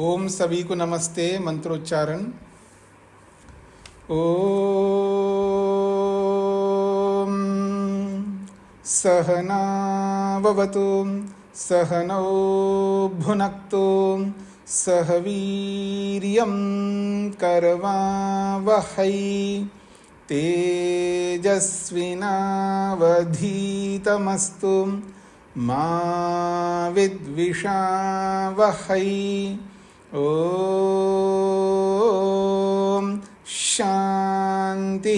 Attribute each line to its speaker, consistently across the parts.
Speaker 1: ओम सभी को नमस्ते। मंत्रोच्चारण। ओम सहनाववतु सहनौ भुनक्तु सह वीर्यं करवावहै तेजस्विनावधीतमस्तु मा विद्विषावहै। ओम शांति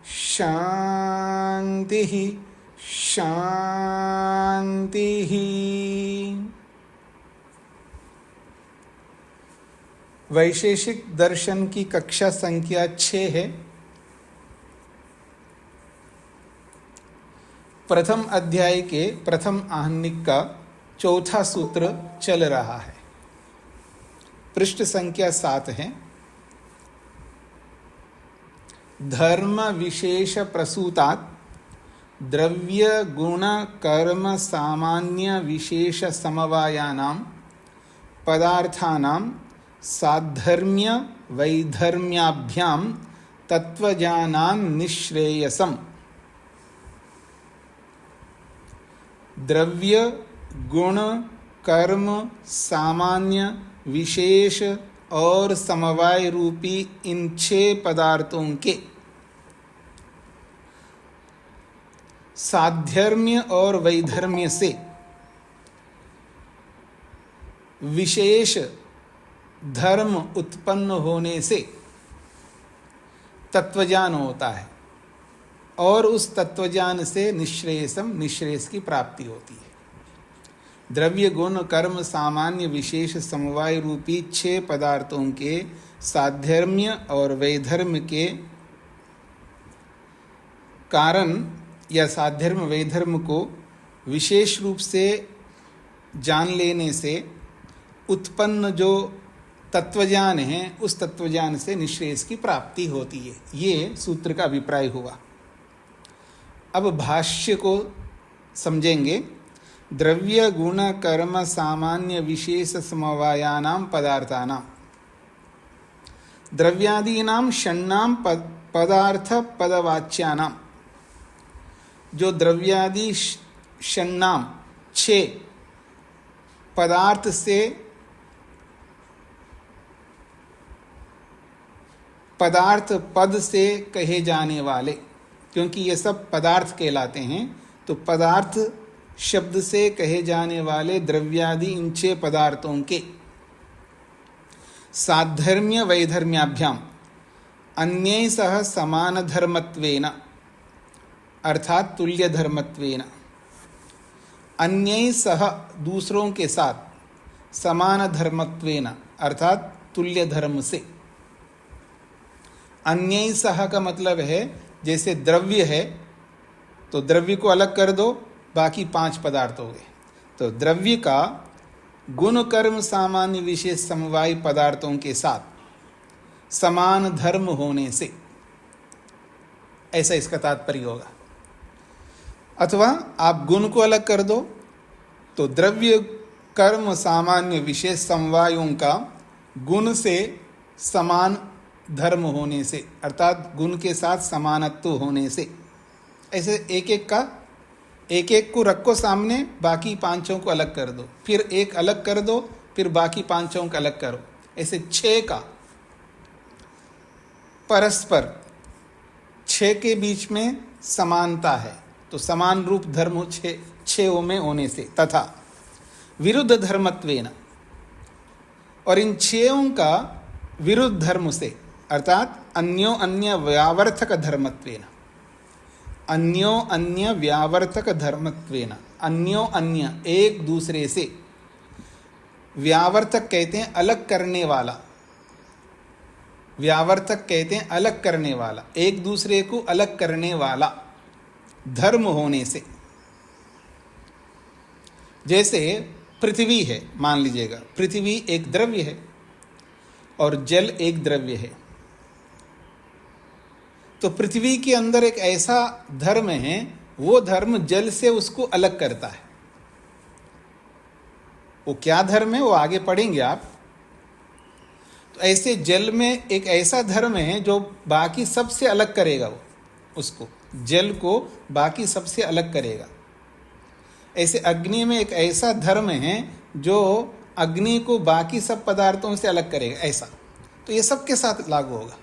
Speaker 1: शांति शांति। वैशेषिक दर्शन की कक्षा संख्या 6 है। प्रथम अध्याय के प्रथम आहनिक का चौथा सूत्र चल रहा है। पृष्ठ संख्या 7 है। धर्म विशेष प्रसूतात् द्रव्य गुण कर्म सामान्य विशेष समवायानां पदार्थानां साधर्म्य वैधर्म्याभ्यां तत्वज्ञानान् निश्रेयसम्। द्रव्य गुण कर्म सामान्य विशेष और समवाय रूपी इन 6 पदार्थों के साधर्म्य और वैधर्म्य से विशेष धर्म उत्पन्न होने से तत्वज्ञान होता है और उस तत्वज्ञान से निश्रेयस की प्राप्ति होती है। द्रव्य गुण कर्म सामान्य विशेष समवाय रूपी 6 पदार्थों के साधर्म्य और वैधर्म्य के कारण या साधर्म्य वैधर्म को विशेष रूप से जान लेने से उत्पन्न जो तत्वज्ञान है उस तत्वज्ञान से निश्रेयस की प्राप्ति होती है। ये सूत्र का अभिप्राय हुआ। अब भाष्य को समझेंगे। द्रव्य गुण कर्म सामान्य विशेष समवायानां पदार्थानां द्रव्यादीनां षण्णां पदार्थ पदवाच्यानां, जो द्रव्यादि षण्णां 6 पदार्थ से पदार्थ पद से कहे जाने वाले, क्योंकि ये सब पदार्थ कहलाते हैं, तो पदार्थ शब्द से कहे जाने वाले द्रव्यादि इन 6 पदार्थों के साधर्म्य वैधर्म्याभ्याम अन्यै सह समान धर्मत्वेन अर्थात तुल्य धर्मत्वेन, अन्यै सह दूसरों के साथ, समान धर्मत्वेन अर्थात तुल्य धर्म से। अन्यै सह का मतलब है जैसे द्रव्य है तो द्रव्य को अलग कर दो, बाकी 5 पदार्थ हो गए। तो द्रव्य का गुण कर्म सामान्य विशेष समवाय पदार्थों के साथ समान धर्म होने से, ऐसा इसका तात्पर्य होगा। अथवा आप गुण को अलग कर दो तो द्रव्य कर्म सामान्य विशेष समवायों का गुण से समान धर्म होने से, अर्थात गुण के साथ समानत्व होने से। ऐसे एक एक को रखो सामने, बाकी 5 को अलग कर दो, फिर एक अलग कर दो, फिर बाकी 5 का अलग करो। ऐसे 6 का परस्पर 6 के बीच में समानता है, तो समान रूप धर्म 6 में होने से। तथा विरुद्ध धर्मत्वेन, और इन 6 का विरुद्ध धर्म से, अर्थात अन्यो अन्य व्यावर्थक धर्मत्वेन, अन्यो अन्य व्यावर्तक धर्मत्वेन, अन्यो अन्य एक दूसरे से, व्यावर्तक कहते हैं अलग करने वाला, व्यावर्तक कहते हैं अलग करने वाला, एक दूसरे को अलग करने वाला धर्म होने से। जैसे पृथ्वी है, मान लीजिएगा पृथ्वी एक द्रव्य है और जल एक द्रव्य है, तो पृथ्वी के अंदर एक ऐसा धर्म है, वो धर्म जल से उसको अलग करता है। वो क्या धर्म है वो आगे पढ़ेंगे आप। तो ऐसे जल में एक ऐसा धर्म है जो बाकी सबसे अलग करेगा, वो उसको जल को बाकी सबसे अलग करेगा। ऐसे अग्नि में एक ऐसा धर्म है जो अग्नि को बाकी सब पदार्थों से अलग करेगा, ऐसा। तो ये सबके साथ लागू होगा।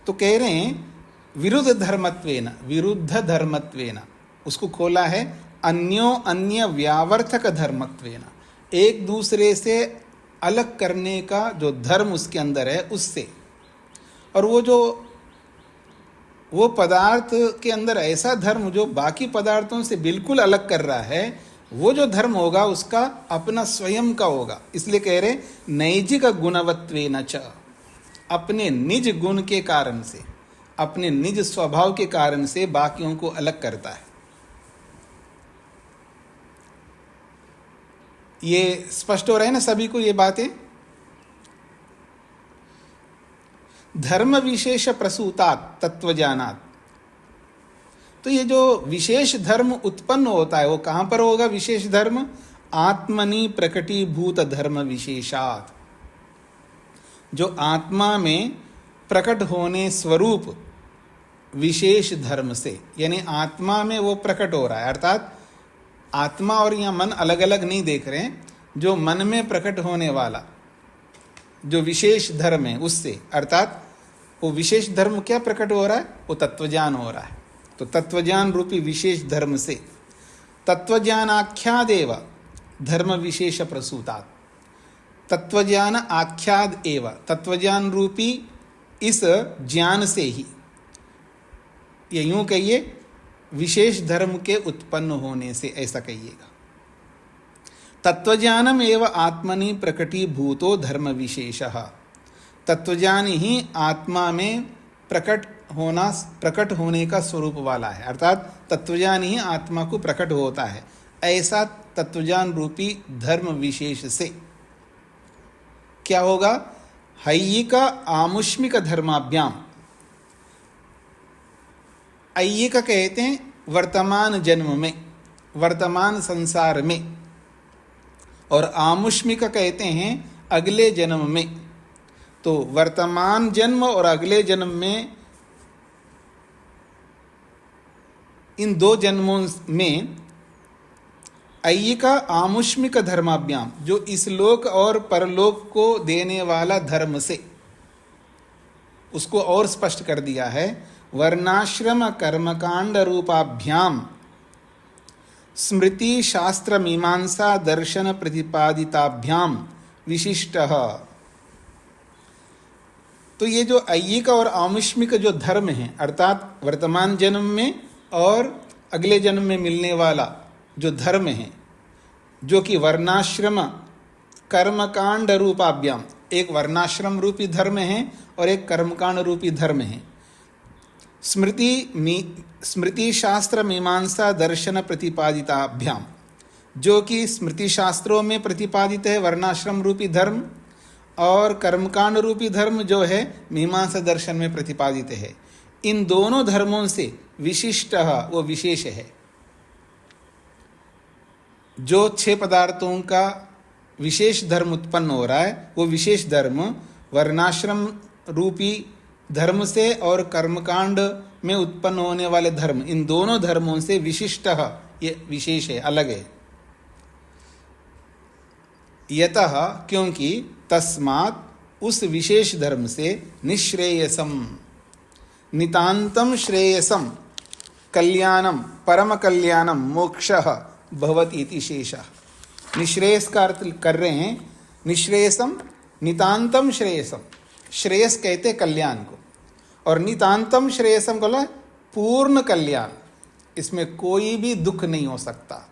Speaker 1: तो कह रहे हैं विरुद्ध धर्मत्वेन, विरुद्ध धर्मत्वेन, उसको खोला है अन्यो अन्य व्यावर्थक धर्मत्वेन, एक दूसरे से अलग करने का जो धर्म उसके अंदर है उससे। और वो पदार्थ के अंदर ऐसा धर्म जो बाकी पदार्थों से बिल्कुल अलग कर रहा है, वो जो धर्म होगा उसका अपना स्वयं का होगा। इसलिए कह रहे नैजिक गुणवत्वेन च, अपने निज गुण के कारण से, अपने निज स्वभाव के कारण से बाकियों को अलग करता है। ये स्पष्ट हो रहा है ना सभी को ये बातें। धर्म विशेष प्रसूतात् तत्वज्ञानात्, तो ये जो विशेष धर्म उत्पन्न होता है वो कहां पर होगा? विशेष धर्म आत्मनि प्रकटीभूत धर्म विशेषात्, जो आत्मा में प्रकट होने स्वरूप विशेष धर्म से, यानी आत्मा में वो प्रकट हो रहा है। अर्थात आत्मा और यहाँ मन अलग अलग नहीं देख रहे हैं, जो मन में प्रकट होने वाला जो विशेष धर्म है उससे, अर्थात वो विशेष धर्म क्या प्रकट हो रहा है? वो तत्वज्ञान हो रहा है। तो तत्वज्ञान रूपी विशेष धर्म से, तत्वज्ञान आख्यादेव धर्म विशेष प्रसूतात्, तत्वज्ञान आख्याद एव, तत्वज्ञान रूपी इस ज्ञान से ही, ये यूं कहिए विशेष धर्म के उत्पन्न होने से, ऐसा कहिएगा। तत्वज्ञानम एव आत्मनि प्रकटीभूतो धर्म विशेषः, तत्वज्ञान ही आत्मा में प्रकट होने का स्वरूप वाला है। अर्थात तत्वज्ञान ही आत्मा को प्रकट होता है, ऐसा तत्वज्ञान रूपी धर्म विशेष से क्या होगा? हैयिक आमुष्मिक धर्माभ्याम, ऐयिक कहते हैं वर्तमान जन्म में, वर्तमान संसार में, और आमुष्मिक कहते हैं अगले जन्म में। तो वर्तमान जन्म और अगले जन्म में, इन दो जन्मों में ऐयिका आमुष्मिक धर्माभ्याम, जो इस लोक और परलोक को देने वाला धर्म से, उसको और स्पष्ट कर दिया है। वर्णाश्रम कर्मकांड रूपाभ्याम स्मृति शास्त्र मीमांसा दर्शन प्रतिपादिताभ्याम विशिष्टः। तो ये जो ऐयिक और आमुष्मिक जो धर्म है, अर्थात वर्तमान जन्म में और अगले जन्म में मिलने वाला जो धर्म है, जो कि वर्णाश्रम कर्मकांड रूपाभ्याम, एक वर्णाश्रम रूपी धर्म है और एक कर्मकांड रूपी धर्म है। स्मृति शास्त्र मीमांसा दर्शन प्रतिपादिताभ्याम, जो कि स्मृति शास्त्रों में प्रतिपादित है वर्णाश्रम रूपी धर्म, और कर्मकांड रूपी धर्म जो है मीमांसा दर्शन में प्रतिपादित है। इन दोनों धर्मों से विशिष्ट, वो विशेष है। जो 6 पदार्थों का विशेष धर्म उत्पन्न हो रहा है, वो विशेष धर्म वर्णाश्रम रूपी धर्म से और कर्मकांड में उत्पन्न होने वाले धर्म, इन दोनों धर्मों से विशिष्ट, ये विशेष है, अलग है। यतः, क्योंकि तस्मात्, उस विशेष धर्म से निश्रेयसम, नितांतम श्रेयसम, कल्याणम, परम कल्याणम, मोक्षः भवति इति शेषः। निश्रेयस का अर्थ कर रहे हैं, निश्रेयसम नितांतम श्रेयसम, श्रेयस कहते कल्याण को, और नितांतम श्रेयसम बोला पूर्ण कल्याण, इसमें कोई भी दुख नहीं हो सकता,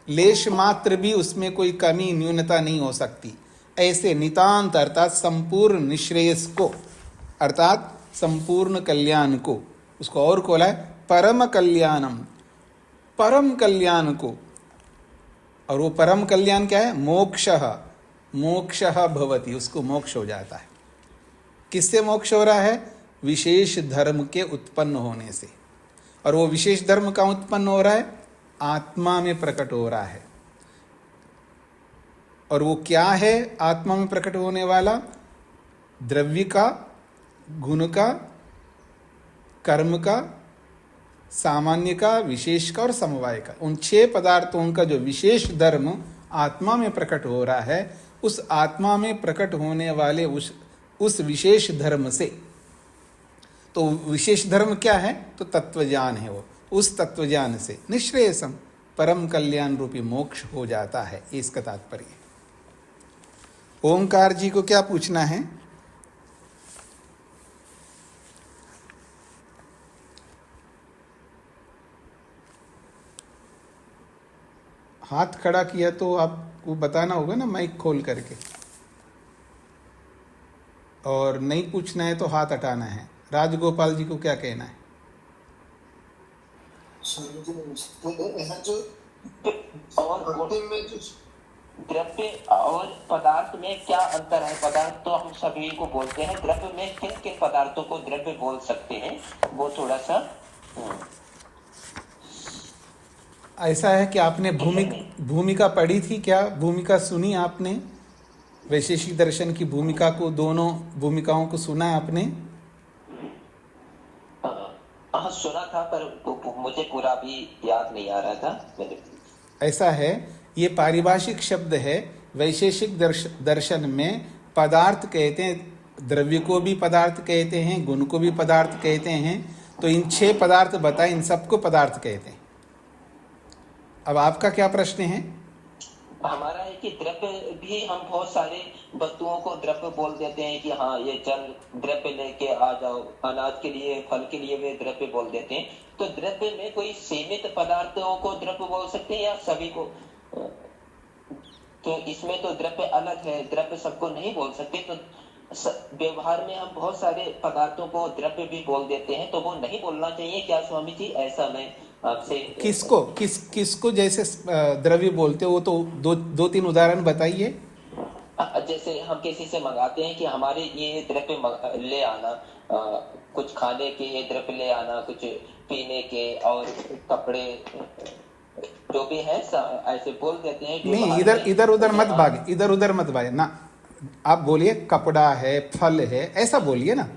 Speaker 1: लेश मात्र भी उसमें कोई कमी न्यूनता नहीं हो सकती। ऐसे नितांत अर्थात संपूर्ण निश्रेयस को, अर्थात संपूर्ण कल्याण को, उसको और खोला है परम कल्याणम, परम कल्याण को। और वो परम कल्याण क्या है? मोक्षः, मोक्षः भवति, उसको मोक्ष हो जाता है। किससे मोक्ष हो रहा है? विशेष धर्म के उत्पन्न होने से। और वो विशेष धर्म कहाँ उत्पन्न हो रहा है? आत्मा में प्रकट हो रहा है। और वो क्या है आत्मा में प्रकट होने वाला? द्रव्य का, गुण का, कर्म का, सामान्य का, विशेष का और समवाय का। उन 6 पदार्थों का जो विशेष धर्म आत्मा में प्रकट हो रहा है, उस आत्मा में प्रकट होने वाले उस विशेष धर्म से, तो विशेष धर्म क्या है? तो तत्वज्ञान है। वो उस तत्वज्ञान से निश्रेयसम परम कल्याण रूपी मोक्ष हो जाता है, इसका तात्पर्य। ओंकार जी को क्या पूछना है? हाथ खड़ा किया तो आपको बताना होगा ना, माइक खोल करके। और नहीं पूछना है तो हाथ हटाना है। राजगोपाल जी को क्या कहना है?
Speaker 2: द्रव्य और पदार्थ में क्या अंतर है? पदार्थ तो हम सभी को बोलते हैं, द्रव्य में किन किन पदार्थों को द्रव्य बोल सकते हैं, वो थोड़ा सा।
Speaker 1: ऐसा है कि आपने भूमिका पढ़ी थी क्या? भूमिका सुनी आपने? वैशेषिक दर्शन की भूमिका को, दोनों भूमिकाओं को सुना है आपने?
Speaker 2: हाँ सुना था, पर मुझे पूरा भी याद नहीं आ रहा था मेरे।
Speaker 1: ऐसा है, ये पारिभाषिक शब्द है। वैशेषिक दर्शन में पदार्थ कहते हैं, द्रव्य को भी पदार्थ कहते हैं, गुण को भी पदार्थ कहते हैं। तो इन 6 पदार्थ बताए, इन सबको पदार्थ कहते हैं। अब आपका क्या प्रश्न है?
Speaker 2: हमारा है कि द्रव्य भी हम बहुत सारे वस्तुओं को द्रव्य बोल देते हैं कि हाँ ये जल द्रव्य लेके आ जाओ, अनाज के लिए, फल के लिए वे द्रव्य बोल देते हैं। तो द्रव्य में कोई सीमित पदार्थों को द्रव्य बोल सकते हैं या सभी को? तो इसमें तो द्रव्य अलग है, द्रव्य सबको नहीं बोल सकते। तो व्यवहार में हम बहुत सारे पदार्थों को द्रव्य भी बोल देते हैं, तो वो नहीं बोलना चाहिए क्या स्वामी जी? ऐसा मैं आपसे
Speaker 1: किसको जैसे द्रव्य बोलते हो, वो तो दो तीन उदाहरण बताइए।
Speaker 2: जैसे हम किसी से मंगाते हैं कि हमारे ये द्रव्य ले आना, कुछ खाने के ये द्रव्य ले आना, कुछ पीने के और कपड़े जो भी है ऐसे बोल देते हैं।
Speaker 1: नहीं, इधर उधर मत भागे ना। आप बोलिए कपड़ा है, फल है, ऐसा बोलिए ना।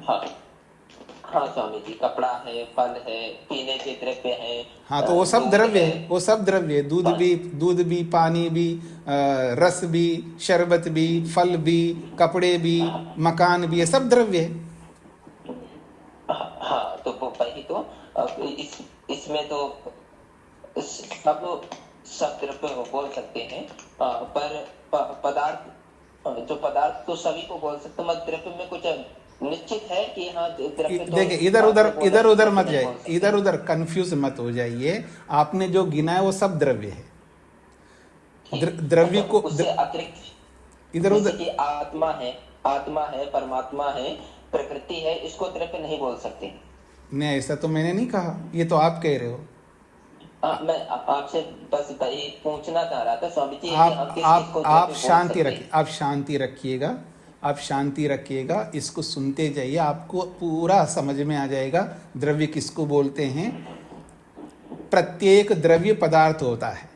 Speaker 2: हाँ स्वामी जी, कपड़ा है, फल है, पीने के द्रव्य है।
Speaker 1: हाँ, तो वो सब द्रव्य है, वो सब द्रव्य है। दूध भी, पानी भी, रस भी, शरबत भी, फल भी, कपड़े भी, मकान भी, ये सब द्रव्य है।
Speaker 2: हाँ, तो वो वही तो इसमें तो सब द्रव्य बोल सकते हैं, पर पदार्थ, जो पदार्थ तो सभी को बोल सकते हैं। द्रव्य में कुछ निश्चित है कि हाँ द्रव्य तो
Speaker 1: देखिए, इधर उधर मत जाइए, इधर उधर कंफ्यूज मत हो जाइए। आपने जो गिना है वो सब द्रव्य है। द्रव्य को
Speaker 2: उससे अतिरिक्त
Speaker 1: इधर उधर
Speaker 2: की आत्मा है, परमात्मा है, प्रकृति है, इसको द्रव्य नहीं बोल सकते।
Speaker 1: नहीं, ऐसा तो मैंने नहीं कहा, ये तो आप कह रहे हो।
Speaker 2: मैं आपसे बस ये पूछना चाह रहा था स्वामी जी।
Speaker 1: आप शांति रखिएगा, आप शांति रखिएगा, इसको सुनते जाइए, आपको पूरा समझ में आ जाएगा द्रव्य किसको बोलते हैं। प्रत्येक द्रव्य पदार्थ होता है,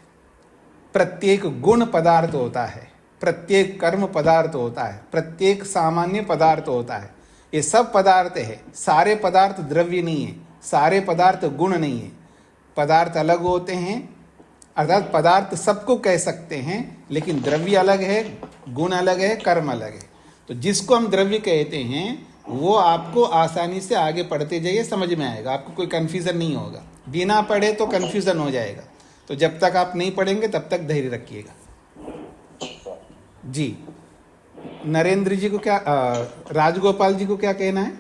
Speaker 1: प्रत्येक गुण पदार्थ होता है, प्रत्येक कर्म पदार्थ होता है, प्रत्येक सामान्य पदार्थ होता है। ये सब पदार्थ है, सारे पदार्थ द्रव्य नहीं है, सारे पदार्थ गुण नहीं है। पदार्थ अलग होते हैं, अर्थात पदार्थ सबको कह सकते हैं, लेकिन द्रव्य अलग है, गुण अलग है, कर्म अलग है। तो जिसको हम द्रव्य कहते हैं वो आपको आसानी से आगे पढ़ते जाइए, समझ में आएगा, आपको कोई कन्फ्यूज़न नहीं होगा। बिना पढ़े तो कन्फ्यूज़न हो जाएगा। तो जब तक आप नहीं पढ़ेंगे तब तक धैर्य रखिएगा जी। नरेंद्र जी को क्या, राजगोपाल जी को क्या कहना है?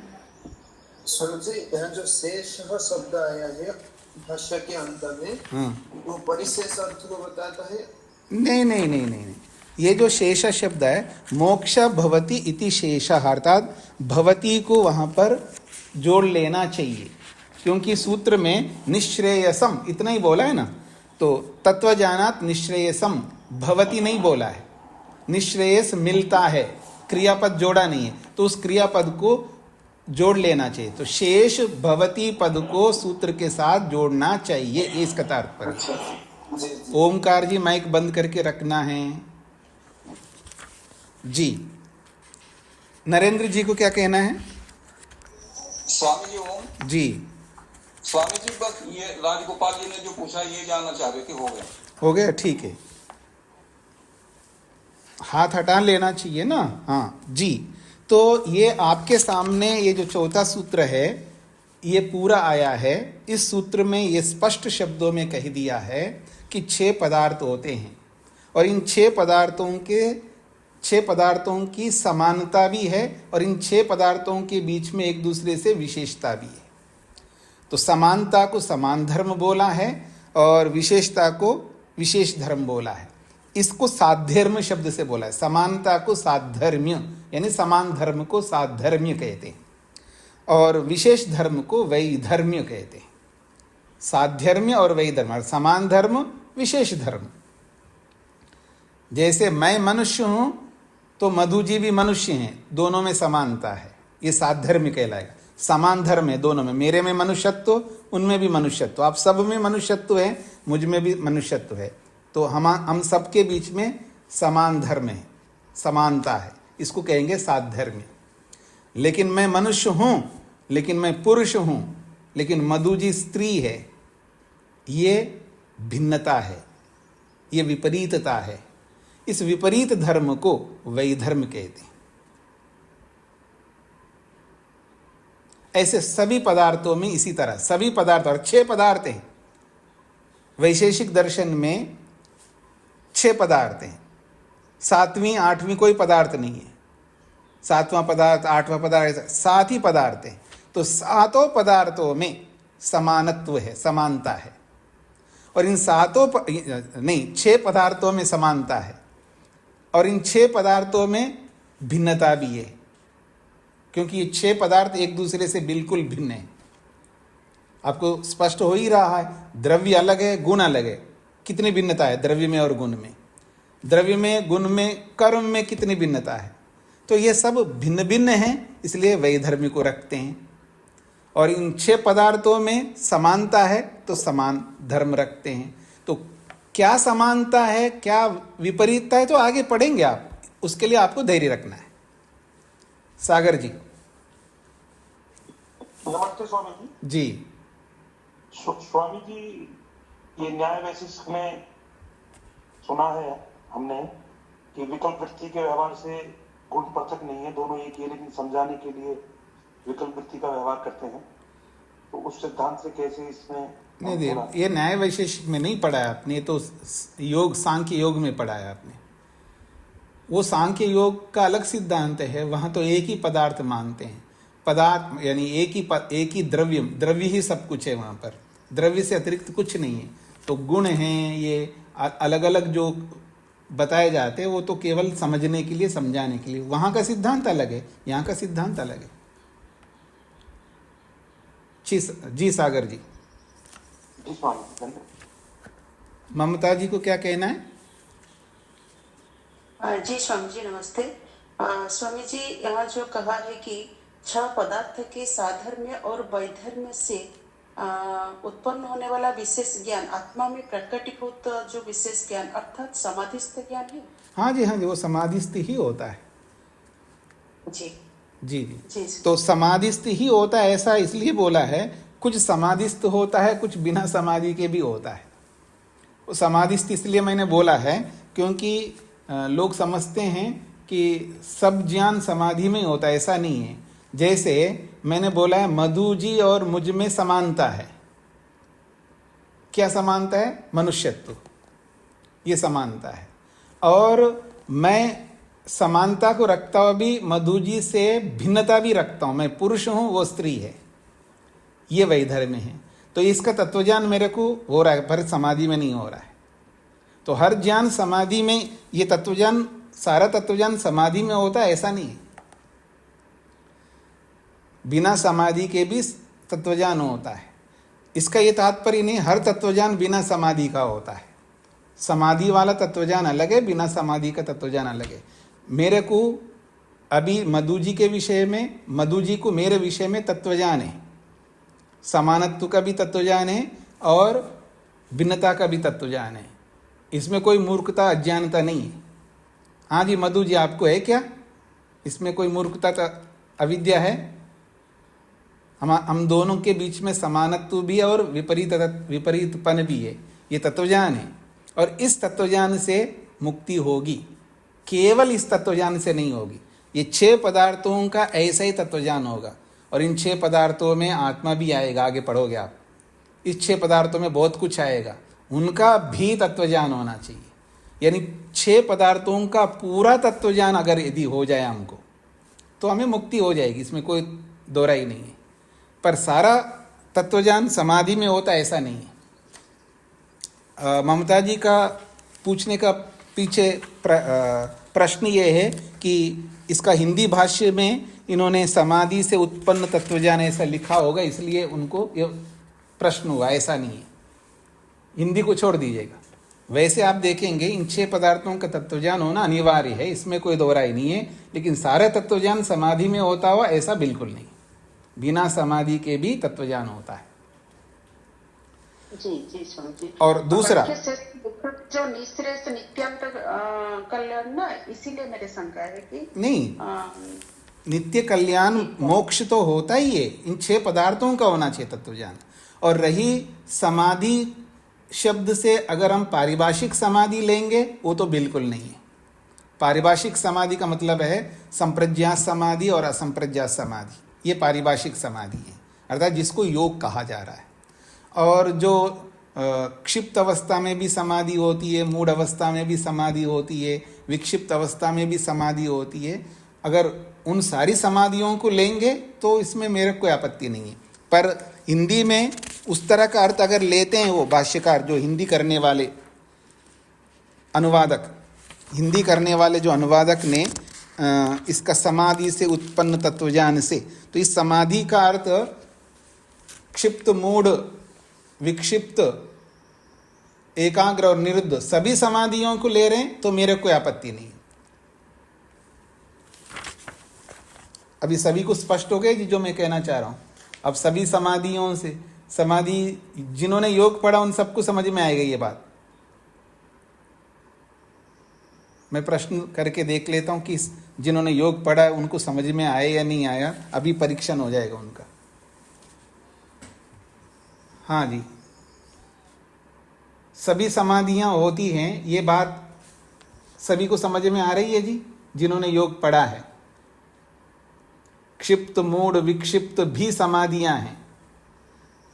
Speaker 3: सर जी, यहाँ जो शेष शब्द आया है भाष्य के अंत में, वो परिशेष अर्थ को बताता है?
Speaker 1: नहीं, ये जो शेष शब्द है, मोक्ष भवति इति शेष, अर्थात भवति को वहाँ पर जोड़ लेना चाहिए, क्योंकि सूत्र में निश्रेयसम इतना ही बोला है ना। तो तत्वज्ञानात् निश्रेयसम, भवति नहीं बोला है, निश्रेयस मिलता है, क्रियापद जोड़ा नहीं है, तो उस क्रियापद को जोड़ लेना चाहिए। तो शेष भवति पद को सूत्र के साथ जोड़ना चाहिए, इसका तात्पर्य। ओमकार जी माइक बंद करके रखना है। जी, नरेंद्र जी को क्या कहना है?
Speaker 4: स्वामी जी ओम।
Speaker 1: जी,
Speaker 4: स्वामी जी बस ये राजगोपाल जी ने जो पूछा ये जानना चाह रहे थे, हो गया?
Speaker 1: हो गया, ठीक है। हाथ हटा लेना चाहिए ना। हाँ जी, तो ये आपके सामने ये जो चौथा सूत्र है ये पूरा आया है। इस सूत्र में ये स्पष्ट शब्दों में कह दिया है कि 6 पदार्थ होते हैं और इन 6 पदार्थों की समानता भी है और इन 6 पदार्थों के बीच में एक दूसरे से विशेषता भी है। तो समानता को समान धर्म बोला है और विशेषता को विशेष धर्म बोला है। इसको साधर्म्य शब्द से बोला है। समानता को साधर्म्य यानी समान धर्म को साधर्म्य कहते हैं और विशेष धर्म को वैधर्म्य कहते हैं। साधर्म्य और वैधर्म्य, समान धर्म विशेष धर्म। जैसे मैं मनुष्य हूं तो मधु जी भी मनुष्य हैं, दोनों में समानता है, ये साधर्म्य कहलाएगा। समान धर्म है दोनों में, मेरे में मनुष्यत्व उनमें भी मनुष्यत्व, आप सब में मनुष्यत्व है मुझ में भी मनुष्यत्व है, तो हम सबके बीच में समान धर्म है, समानता है, इसको कहेंगे साधर्म्य। लेकिन मैं मनुष्य हूं, लेकिन मैं पुरुष हूं, लेकिन मधु जी स्त्री है, ये भिन्नता है, ये विपरीतता है। इस विपरीत धर्म को वैधर्म कहते हैं। ऐसे सभी पदार्थों में इसी तरह सभी पदार्थ, और 6 पदार्थ हैं वैशेषिक दर्शन में, 6 पदार्थ हैं। 7वीं 8वीं कोई पदार्थ नहीं है, 7वां पदार्थ 8वां पदार्थ, 7 ही पदार्थ हैं। तो 7 पदार्थों में समानत्व है, समानता है, और इन 6 पदार्थों में समानता है और इन 6 पदार्थों में भिन्नता भी है, क्योंकि ये 6 पदार्थ एक दूसरे से बिल्कुल भिन्न है। आपको स्पष्ट हो ही रहा है, द्रव्य अलग है, गुण अलग है। कितनी भिन्नता है द्रव्य में और गुण में? द्रव्य में, गुण में, कर्म में कितनी भिन्नता है? तो ये सब भिन्न भिन्न हैं, इसलिए वैधर्म्य को रखते हैं। और इन 6 पदार्थों में समानता है तो समान धर्म रखते हैं। तो क्या समानता है, क्या विपरीतता है, तो आगे पढ़ेंगे आप, उसके लिए आपको धैर्य रखना है। सागर जी।
Speaker 5: नमस्ते स्वामी जी।
Speaker 1: जी,
Speaker 5: स्वामी जी, ये न्याय वैशेषिक में सुना है हमने कि विकल्प वृत्ति के व्यवहार से गुण पृथक नहीं है, दोनों एक ही है, लेकिन समझाने के लिए विकल्प वृत्ति का व्यवहार करते हैं। तो उस सिद्धांत से कैसे इसमें
Speaker 1: नहीं दे, ये न्याय वैशेषिक में नहीं पढ़ा है आपने, तो योग, सांख्य योग में पढ़ा है आपने। वो सांख्य योग का अलग सिद्धांत है, वहाँ तो एक ही पदार्थ मानते हैं। पदार्थ यानी एक ही द्रव्य ही सब कुछ है, वहाँ पर द्रव्य से अतिरिक्त कुछ नहीं है। तो गुण हैं, ये अलग अलग जो बताए जाते हैं वो तो केवल समझने के लिए, समझाने के लिए। वहाँ का सिद्धांत अलग है, यहाँ का सिद्धांत अलग है। जी सागर जी। ममता जी को क्या कहना है?
Speaker 6: जी स्वामी जी नमस्ते। स्वामी जी, यहाँ जो कहा है कि 6 पदार्थ के साधर्म्य और वैधर्म्य से उत्पन्न होने वाला विशेष ज्ञान आत्मा में प्रकटीभूत जो विशेष ज्ञान अर्थात समाधिस्थ ज्ञान है।
Speaker 1: हाँ जी, हाँ जी, वो समाधिस्थ ही होता है।
Speaker 6: जी
Speaker 1: जी
Speaker 6: जी।
Speaker 1: तो समाधिस्थ ही होता है, ऐसा इसलिए बोला है। कुछ समाधिस्थ होता है, कुछ बिना समाधि के भी होता है। वो समाधिस्थ इसलिए मैंने बोला है क्योंकि लोग समझते हैं कि सब ज्ञान समाधि में होता है, ऐसा नहीं है। जैसे मैंने बोला है मधु जी और मुझ में समानता है। क्या समानता है? मनुष्यत्व, ये समानता है। और मैं समानता को रखता हुआ भी मधु जी से भिन्नता भी रखता हूं। मैं पुरुष हूं, वो स्त्री है, ये वैधर्म्य है। तो इसका तत्वज्ञान मेरे को हो रहा है, पर समाधि में नहीं हो रहा है। तो हर ज्ञान समाधि में, ये तत्वज्ञान, सारा तत्वज्ञान समाधि में होता है ऐसा नहीं है। बिना समाधि के भी तत्वज्ञान होता है। इसका ये तात्पर्य नहीं हर तत्वज्ञान बिना समाधि का होता है। समाधि वाला तत्वज्ञान अलग है, बिना समाधि का तत्वज्ञान अलग है। मेरे को अभी मधु जी के विषय में, मधु जी को मेरे विषय में तत्वज्ञान है, समानत्व का भी तत्वज्ञान है और भिन्नता का भी तत्वज्ञान है। इसमें कोई मूर्खता, अज्ञानता नहीं है। हाँ जी मधु जी, आपको है क्या इसमें कोई मूर्खता अविद्या है? हम दोनों के बीच में समानत्व भी है और विपरीतपन भी है, ये तत्वज्ञान है। और इस तत्वज्ञान से मुक्ति होगी, केवल इस तत्वज्ञान से नहीं होगी। ये 6 पदार्थों का ऐसा ही तत्वज्ञान होगा, और इन 6 पदार्थों में आत्मा भी आएगा। आगे पढ़ोगे आप, इस 6 पदार्थों में बहुत कुछ आएगा, उनका भी तत्वज्ञान होना चाहिए। यानी 6 पदार्थों का पूरा तत्वज्ञान अगर यदि हो जाए हमको, तो हमें मुक्ति हो जाएगी, इसमें कोई दोहराई नहीं है। पर सारा तत्वज्ञान समाधि में होता है ऐसा नहीं है। ममता जी का पूछने का पीछे प्रश्न ये है कि इसका हिंदी भाष्य में इन्होंने समाधि से उत्पन्न तत्वज्ञान ऐसा लिखा होगा, इसलिए उनको ये प्रश्न हुआ, ऐसा नहीं है। हिंदी को छोड़ दीजिएगा। वैसे आप देखेंगे इन 6 पदार्थों का तत्वज्ञान होना अनिवार्य है, इसमें कोई दोहराई नहीं है। लेकिन सारा तत्वज्ञान समाधि में होता हुआ ऐसा बिल्कुल नहीं, बिना समाधि के भी तत्वज्ञान होता है।
Speaker 6: जी जी स्वामी जी।
Speaker 1: और दूसरा
Speaker 6: जो निःश्रेयस नित्यांत कल्याण ना, इसीलिए मेरे शंका है कि
Speaker 1: नहीं, नित्य कल्याण मोक्ष तो होता ही है, इन 6 पदार्थों का होना चाहिए तत्वज्ञान। और रही समाधि शब्द से अगर हम पारिभाषिक समाधि लेंगे, वो तो बिल्कुल नहीं है। पारिभाषिक समाधि का मतलब है संप्रज्ञात समाधि और असंप्रज्ञात समाधि, ये पारिभाषिक समाधि है, अर्थात जिसको योग कहा जा रहा है। और जो क्षिप्त अवस्था में भी समाधि होती है, मूढ़ अवस्था में भी समाधि होती है, विक्षिप्त अवस्था में भी समाधि होती है, अगर उन सारी समाधियों को लेंगे तो इसमें मेरे कोई आपत्ति नहीं है। पर हिंदी में उस तरह का अर्थ अगर लेते हैं वो भाष्यकार, जो हिंदी करने वाले अनुवादक, हिंदी करने वाले जो अनुवादक ने इसका समाधि से उत्पन्न तत्वज्ञान से, तो इस समाधि का अर्थ क्षिप्त, मूढ़, विक्षिप्त, एकाग्र और निरुद्ध सभी समाधियों को ले रहे हैं तो मेरे कोई आपत्ति नहीं। अभी सभी को स्पष्ट हो गया जी जो मैं कहना चाह रहा हूं। अब सभी समाधियों से, समाधि जिन्होंने योग पढ़ा उन सबको समझ में आएगा ये बात। मैं प्रश्न करके देख लेता हूं कि जिन्होंने योग पढ़ा है उनको समझ में आया या नहीं आया, अभी परीक्षण हो जाएगा उनका। हाँ जी, सभी समाधियां होती हैं, ये बात सभी को समझ में आ रही है जी जिन्होंने योग पढ़ा है। क्षिप्त, मूढ़, विक्षिप्त भी समाधियां हैं।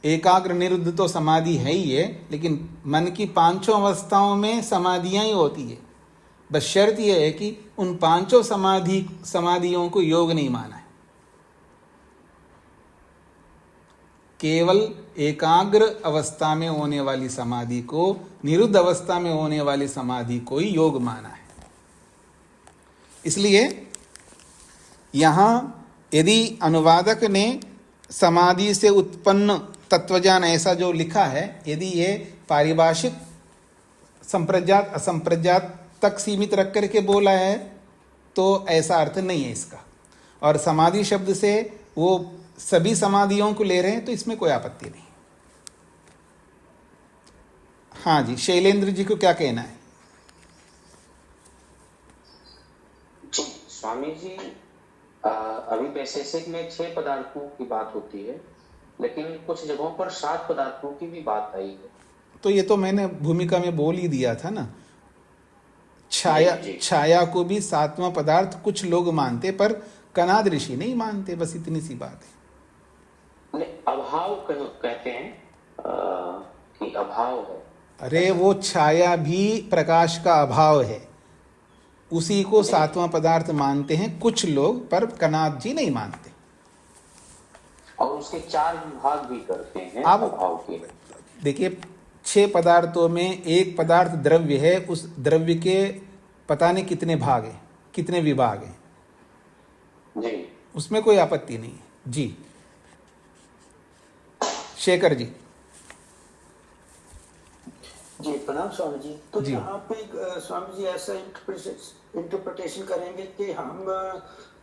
Speaker 1: एकाग्र, निरुद्ध तो समाधि है ही है, लेकिन मन की 5 अवस्थाओं में समाधियां ही होती है। बस शर्त यह है कि उन 5 समाधियों को योग नहीं माना है। केवल एकाग्र अवस्था में होने वाली समाधि को, निरुद्ध अवस्था में होने वाली समाधि को ही योग माना है। इसलिए यहां यदि अनुवादक ने समाधि से उत्पन्न तत्वज्ञान ऐसा जो लिखा है, यदि ये पारिभाषिक संप्रज्ञात असंप्रज्ञात तक सीमित रख करके बोला है तो ऐसा अर्थ नहीं है इसका। और समाधि शब्द से वो सभी समाधियों को ले रहे हैं तो इसमें कोई आपत्ति नहीं। हाँ जी, शैलेंद्र जी को क्या कहना है?
Speaker 7: जी स्वामी जी, अभी वैशेषिक में 6 पदार्थों की बात होती है, लेकिन कुछ जगहों पर 7 पदार्थों की भी बात आई है। तो
Speaker 1: ये तो मैंने भूमिका में बोल ही दिया था ना, छाया को भी 7वां पदार्थ कुछ लोग मानते, पर कनाद ऋषि नहीं मानते, बस इतनी सी बात है।
Speaker 7: अभाव कहते हैं कि अभाव है।
Speaker 1: अरे वो छाया भी प्रकाश का अभाव है, उसी को 7वां पदार्थ मानते हैं कुछ लोग, पर कनाद जी नहीं मानते।
Speaker 7: और उसके 4 विभाग भी करते हैं अभाव के।
Speaker 1: देखिए 6 पदार्थों में एक पदार्थ द्रव्य है, उस द्रव्य के पता नहीं कितने भाग हैं, कितने विभाग हैं
Speaker 7: जी,
Speaker 1: उसमें कोई आपत्ति नहीं है जी। शेखर जी।
Speaker 8: जी प्रणाम स्वामी जी। तो
Speaker 1: जी।
Speaker 8: यहाँ पे स्वामी जी ऐसा इंटरप्रिटेशन करेंगे कि हम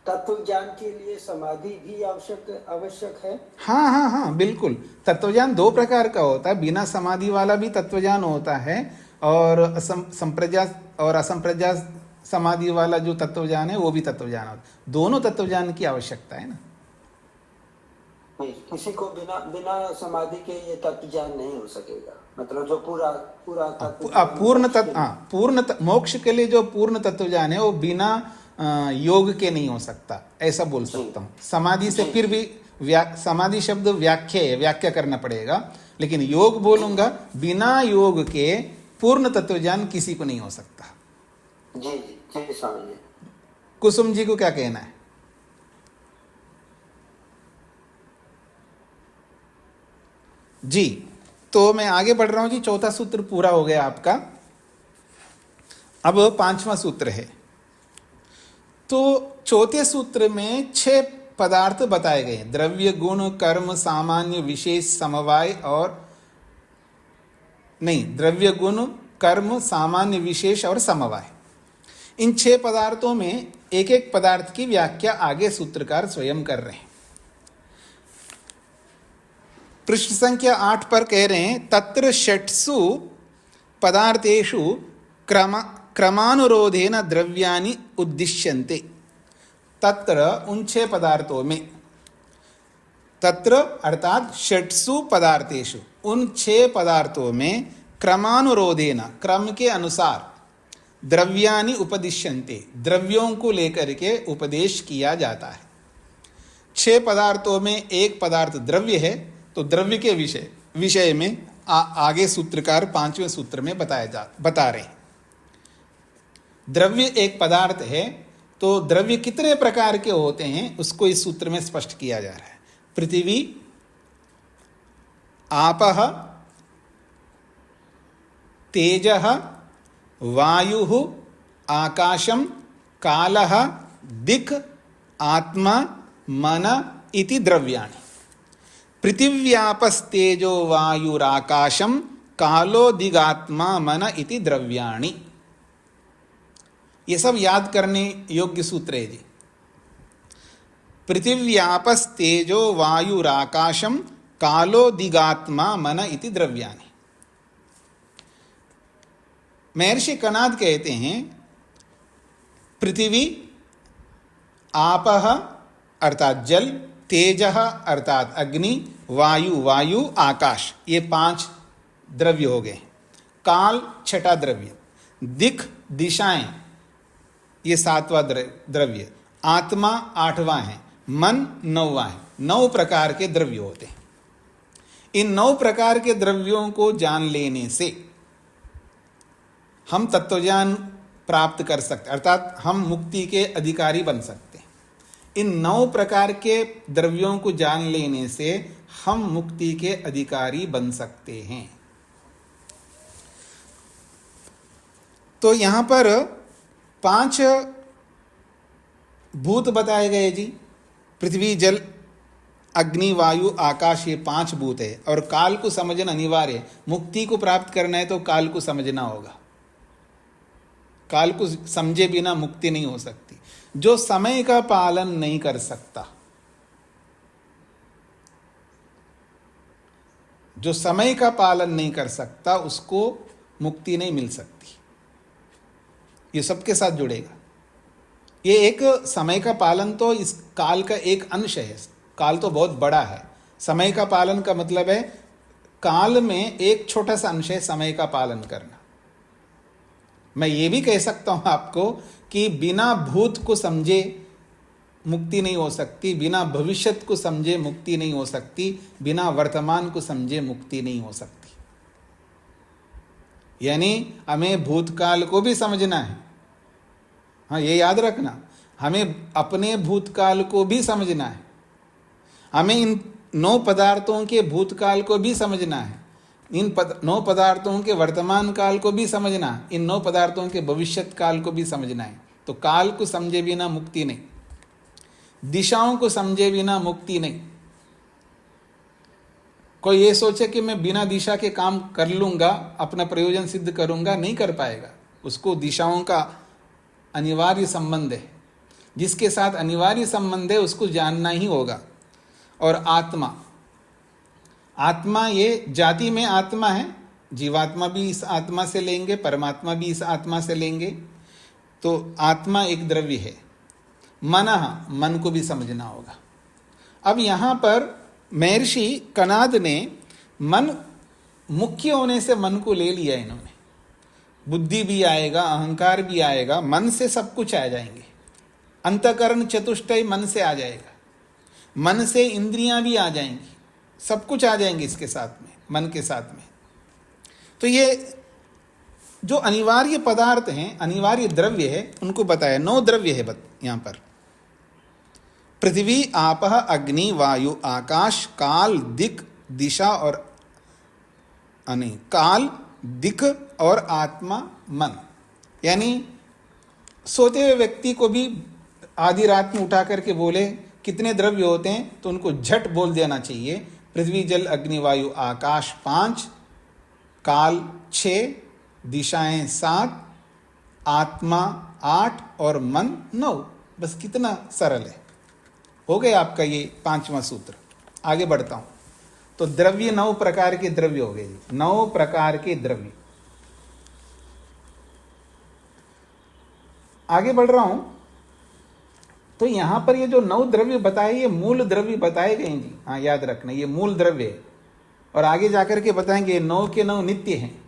Speaker 8: तत्व ज्ञान के लिए समाधि भी आवश्यक है।
Speaker 1: हाँ हाँ हाँ बिल्कुल। तत्वज्ञान 2 प्रकार का होता है, बिना समाधि वाला भी तत्वज्ञान होता है, और संप्रज्ञात और असंप्रज्ञात समाधि वाला जो तत्वज्ञान है वो भी तत्वज्ञान होता है। दोनों तत्वज्ञान की आवश्यकता है ना।
Speaker 8: किसी को बिना बिना समाधि के ये तत्व ज्ञान नहीं हो सकेगा, मतलब जो पूरा पूरा तत्व
Speaker 1: मोक्ष के लिए जो पूर्ण तत्वज्ञान है वो बिना योग के नहीं हो सकता, ऐसा बोल सकता हूँ। समाधि से फिर भी समाधि शब्द व्याख्या करना पड़ेगा, लेकिन योग बोलूंगा, बिना योग के पूर्ण तत्वज्ञान किसी को नहीं हो सकता।
Speaker 8: जी जी स्वामी जी।
Speaker 1: कुसुम जी को क्या कहना है? जी, तो मैं आगे बढ़ रहा हूं जी। चौथा सूत्र पूरा हो गया आपका। अब 5वां सूत्र है। तो चौथे सूत्र में 6 पदार्थ बताए गए, द्रव्य, गुण, कर्म, सामान्य, विशेष, समवाय और नहीं, द्रव्य, गुण, कर्म, सामान्य, विशेष और समवाय। इन 6 पदार्थों में एक एक पदार्थ की व्याख्या आगे सूत्रकार स्वयं कर रहे हैं। पृष्ठ संख्या 8 पर कह रहे हैं, तत्र षट्सु पदार्थेषु क्रमानुरोधेन द्रव्यानि उद्दिश्यन्ते। तत्र उन 6 पदार्थों में, तत्र अर्थात षट्सु पदार्थेषु, उन 6 पदार्थों में क्रमानुरोधेन, क्रम के अनुसार, द्रव्यानि उपदिश्यन्ते, द्रव्यों को लेकर के उपदेश किया जाता है। 6 पदार्थों में एक पदार्थ द्रव्य है, तो द्रव्य के विषय में आगे सूत्रकार 5वें सूत्र में बता रहे हैं। द्रव्य एक पदार्थ है, तो द्रव्य कितने प्रकार के होते हैं उसको इस सूत्र में स्पष्ट किया जा रहा है। पृथ्वी, आपः, तेजः, वायुः, आकाशम, कालः, दिक्, आत्मा, मन इति द्रव्याणि। पृथिव्यापस्तेजो वायुराकाशम कालो दिगात्मा मन इति द्रव्याणि। ये सब याद करने योग्य सूत्र है जी। पृथिव्यापस्तेजो वायुराकाशम कालो दिगात्मा मन इति द्रव्याणि। महर्षि कणाद कहते हैं, पृथ्वी, आपः अर्थात जल, तेजः अर्थात अग्नि, वायु आकाश, ये 5 द्रव्य हो गए। काल 6ठा द्रव्य, दिक् दिशाएं, ये 7वां द्रव्य, आत्मा 8वां है, मन 9वां है। 9 प्रकार के द्रव्य होते हैं। इन 9 प्रकार के द्रव्यों को जान लेने से हम तत्वज्ञान प्राप्त कर सकते, अर्थात हम मुक्ति के अधिकारी बन सकते हैं। इन 9 प्रकार के द्रव्यों को जान लेने से हम मुक्ति के अधिकारी बन सकते हैं। तो यहां पर 5 भूत बताए गए जी। पृथ्वी, जल, अग्नि, वायु, आकाश, ये 5 भूत है। और काल को समझना अनिवार्य है। मुक्ति को प्राप्त करना है तो काल को समझना होगा। काल को समझे बिना मुक्ति नहीं हो सकती। जो समय का पालन नहीं कर सकता, जो समय का पालन नहीं कर सकता, उसको मुक्ति नहीं मिल सकती। ये सबके साथ जुड़ेगा। ये एक समय का पालन तो इस काल का एक अंश है। काल तो बहुत बड़ा है। समय का पालन का मतलब है काल में एक छोटा सा अंश है समय का पालन करना। मैं ये भी कह सकता हूं आपको कि बिना भूत को समझे मुक्ति नहीं हो सकती, बिना भविष्यत को समझे मुक्ति नहीं हो सकती, बिना वर्तमान को समझे मुक्ति नहीं हो सकती। यानी हमें भूतकाल को भी समझना है। हाँ, ये याद रखना, हमें अपने भूतकाल को भी समझना है। हमें इन 9 पदार्थों के भूतकाल को भी समझना है। इन 9 पदार्थों के वर्तमान काल को भी समझना है। इन 9 पदार्थों के भविष्यत काल को भी समझना है। तो काल को समझे बिना मुक्ति नहीं, दिशाओं को समझे बिना मुक्ति नहीं। कोई ये सोचे कि मैं बिना दिशा के काम कर लूंगा, अपना प्रयोजन सिद्ध करूंगा, नहीं कर पाएगा। उसको दिशाओं का अनिवार्य संबंध है। जिसके साथ अनिवार्य संबंध है उसको जानना ही होगा। और आत्मा, आत्मा ये जाति में आत्मा है। जीवात्मा भी इस आत्मा से लेंगे, परमात्मा भी इस आत्मा से लेंगे। तो आत्मा एक द्रव्य है। मनः, मन को भी समझना होगा। अब यहाँ पर महर्षि कणाद ने मन मुख्य होने से मन को ले लिया इन्होंने। बुद्धि भी आएगा, अहंकार भी आएगा, मन से सब कुछ आ जाएंगे। अंतःकरण चतुष्टय मन से आ जाएगा, मन से इंद्रियां भी आ जाएंगी, सब कुछ आ जाएंगे इसके साथ में, मन के साथ में। तो ये जो अनिवार्य पदार्थ हैं, अनिवार्य द्रव्य है, उनको बताया। 9 द्रव्य है यहाँ पर। पृथ्वी, आपः, अग्नि, वायु, आकाश, काल, दिक्, दिशा और काल, दिक् और आत्मा, मन। यानी सोते हुए व्यक्ति को भी आधी रात में उठा करके बोले कितने द्रव्य होते हैं, तो उनको झट बोल देना चाहिए। पृथ्वी, जल, अग्नि, वायु, आकाश 5, काल 6, दिशाएं 7, आत्मा 8 और मन 9। बस कितना सरल है। हो गया आपका ये 5वां सूत्र। आगे बढ़ता हूं। तो द्रव्य 9 प्रकार के द्रव्य हो गए जी, 9 प्रकार के द्रव्य। आगे बढ़ रहा हूं। तो यहां पर ये जो 9 द्रव्य बताए, ये मूल द्रव्य बताए गए जी। हाँ, याद रखना, ये मूल द्रव्य है। और आगे जाकर के बताएंगे 9 के 9 नित्य हैं,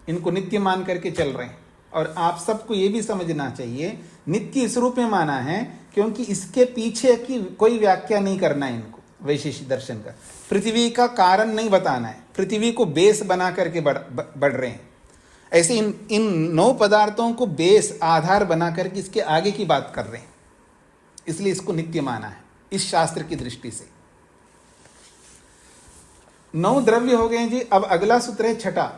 Speaker 1: इनको नित्य मान करके चल रहे हैं। और आप सबको ये भी समझना चाहिए, नित्य इस रूप में माना है क्योंकि इसके पीछे की कोई व्याख्या नहीं करना है इनको, वैशेषिक दर्शन का। पृथ्वी का कारण नहीं बताना है, पृथ्वी को बेस बना करके बढ़ रहे हैं। ऐसे इन 9 पदार्थों को बेस, आधार बना करके इसके आगे की बात कर रहे हैं, इसलिए इसको नित्य माना है इस शास्त्र की दृष्टि से। 9 द्रव्य हो गए जी। अब अगला सूत्र है 6,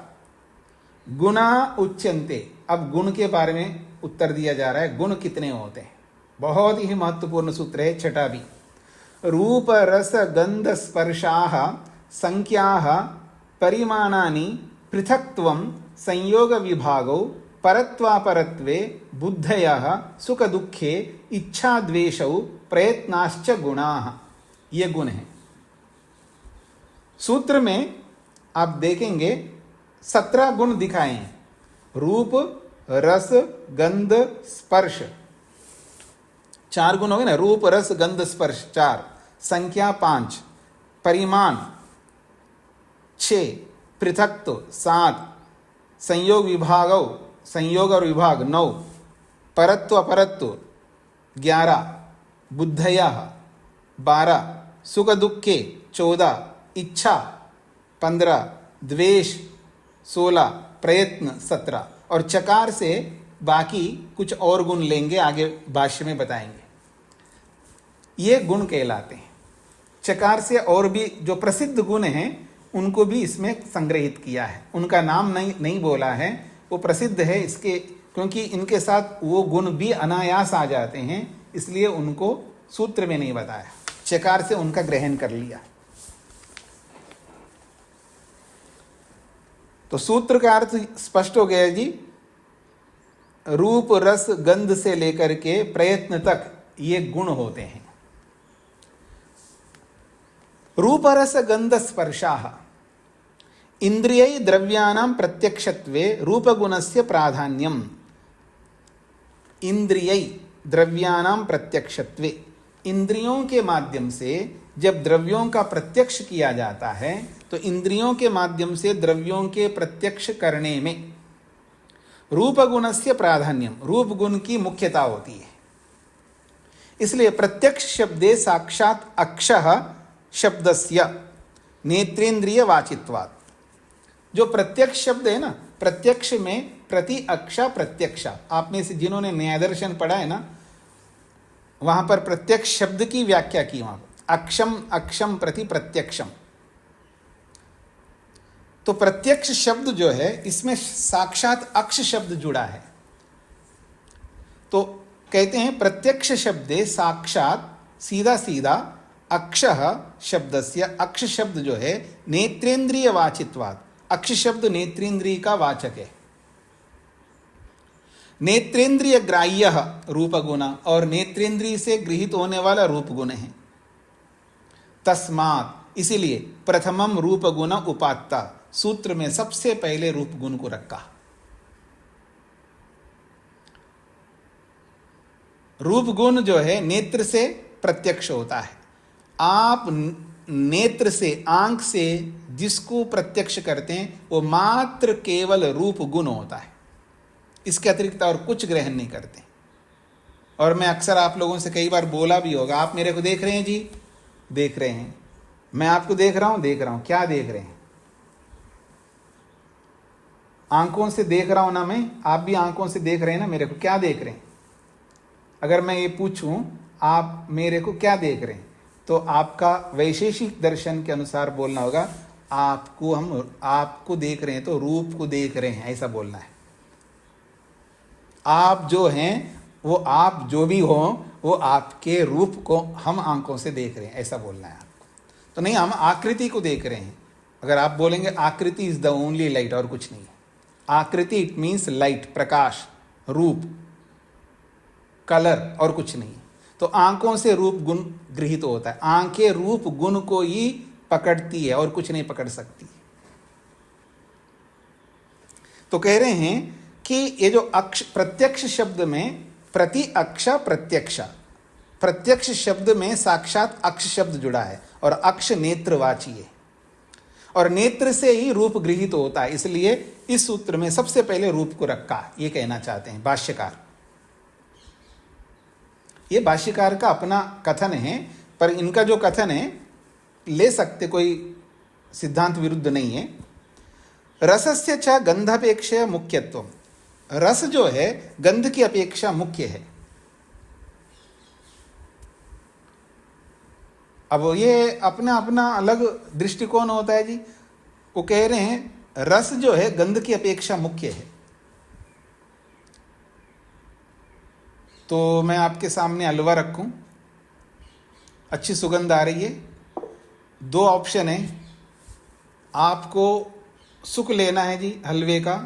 Speaker 1: गुणा उच्यन्ते। अब गुण के बारे में उत्तर दिया जा रहा है, गुण कितने होते हैं। बहुत ही महत्वपूर्ण सूत्र है 6 भी। रूप, रस, गंध, स्पर्शाः संख्याः परिमाणानि पृथक्त्वं संयोग विभागौ परत्वापरत्वे बुद्धयः सुख दुःखे इच्छा द्वेषौ प्रयत्नाश्च गुणाः। ये गुण हैं। सूत्र में आप देखेंगे 17 गुण दिखाए हैं। रूप, रस, गंध, स्पर्श 4 गुण हो गए ना। रूप, रस, गंध, स्पर्श 4, संख्या 5, परिमाण 6, पृथक्त्व 7, संयोग विभागौ, संयोग और विभाग 9, परत्व अपरत्व 11, बुद्धयः 12, सुख दुःखे 14, इच्छा 15, द्वेष 16, प्रयत्न 17। और चकार से बाकी कुछ और गुण लेंगे, आगे भाष्य में बताएंगे। ये गुण कहलाते हैं। चकार से और भी जो प्रसिद्ध गुण हैं उनको भी इसमें संग्रहित किया है। उनका नाम नहीं बोला है, वो प्रसिद्ध है इसके, क्योंकि इनके साथ वो गुण भी अनायास आ जाते हैं, इसलिए उनको सूत्र में नहीं बताया। चकार से उनका ग्रहण कर लिया। तो सूत्र का अर्थ स्पष्ट हो गया जी। रूप, रस, गंध से लेकर के प्रयत्न तक ये गुण होते हैं। रूप, रस, गंध, स्पर्शाः इंद्रियै द्रव्याणां प्रत्यक्षत्वे रूपगुणस्य प्राधान्यम्। इंद्रियै द्रव्याणां प्रत्यक्षत्वे, इंद्रियों के माध्यम से जब द्रव्यों का प्रत्यक्ष किया जाता है, तो इंद्रियों के माध्यम से द्रव्यों के प्रत्यक्ष करने में रूप गुणस्य प्राधान्यम, रूप गुण की मुख्यता होती है। इसलिए प्रत्यक्ष शब्दे साक्षात अक्षः शब्दस्य नेत्रेंद्रिय वाचित्वात्। जो प्रत्यक्ष शब्द है ना, प्रत्यक्ष में प्रति अक्षा प्रत्यक्षा, आप में से जिन्होंने न्याय दर्शन पढ़ा है ना, वहां पर प्रत्यक्ष शब्द की व्याख्या की, वहां अक्षम अक्षम प्रति प्रत्यक्षम। तो प्रत्यक्ष शब्द जो है इसमें साक्षात अक्ष शब्द जुड़ा है। तो कहते हैं प्रत्यक्ष शब्दे साक्षात सीधा सीधा अक्षः शब्दस्य, अक्ष शब्द जो है नेत्रेंद्रिय वाचित्वात्, अक्ष शब्द नेत्रेंद्रिय का वाचक है। नेत्रेंद्रिय ग्राह्य रूप गुण, और नेत्रेंद्रिय से गृहीत होने वाला रूप गुण है। तस्मात्, इसीलिए प्रथमम रूप गुण उपात्ता, सूत्र में सबसे पहले रूप गुण को रखा। रूप गुण जो है नेत्र से प्रत्यक्ष होता है। आप नेत्र से, आंख से जिसको प्रत्यक्ष करते हैं वो मात्र केवल रूप गुण होता है, इसके अतिरिक्त और कुछ ग्रहण नहीं करते। और मैं अक्सर आप लोगों से कई बार बोला भी होगा, आप मेरे को देख रहे हैं जी, देख रहे हैं, मैं आपको देख रहा हूं, क्या देख रहे हैं? आंखों से देख रहा हूं ना मैं, आप भी आंखों से देख रहे हैं ना मेरे को, क्या देख रहे हैं? अगर मैं ये पूछूं आप मेरे को क्या देख रहे हैं, तो आपका वैशेषिक दर्शन के अनुसार बोलना होगा आपको देख रहे हैं तो रूप को देख रहे हैं, ऐसा बोलना है। आप जो हैं वो, आप जो भी हो वो आपके रूप को हम आंखों से देख रहे हैं, ऐसा बोलना है आपको। तो नहीं, हम आकृति को देख रहे हैं। अगर आप बोलेंगे आकृति इज द ओनली लाइट, और कुछ नहीं है। आकृति इट मीन्स लाइट, प्रकाश, रूप, कलर, और कुछ नहीं। तो आंखों से रूप गुण गृहीत होता है, आंखें रूप गुण को ही पकड़ती है और कुछ नहीं पकड़ सकती। तो कह रहे हैं कि ये जो अक्ष, प्रत्यक्ष शब्द में प्रति अक्ष प्रत्यक्ष, प्रत्यक्ष शब्द में साक्षात अक्ष शब्द जुड़ा है और अक्ष नेत्रवाची है और नेत्र से ही रूप गृहीत होता है, इसलिए इस सूत्र में सबसे पहले रूप को रखा, ये कहना चाहते हैं भाष्यकार। ये भाष्यकार का अपना कथन है, पर इनका जो कथन है ले सकते, कोई सिद्धांत विरुद्ध नहीं है। रसस्य च गंधापेक्षा मुख्यत्व, रस जो है गंध की अपेक्षा मुख्य है। अब ये अपना अपना अलग दृष्टिकोण होता है जी। वो कह रहे हैं रस जो है गंध की अपेक्षा मुख्य है। तो मैं आपके सामने हलवा रखूं, अच्छी सुगंध आ रही है, दो ऑप्शन है, आपको सुख लेना है जी हलवे का,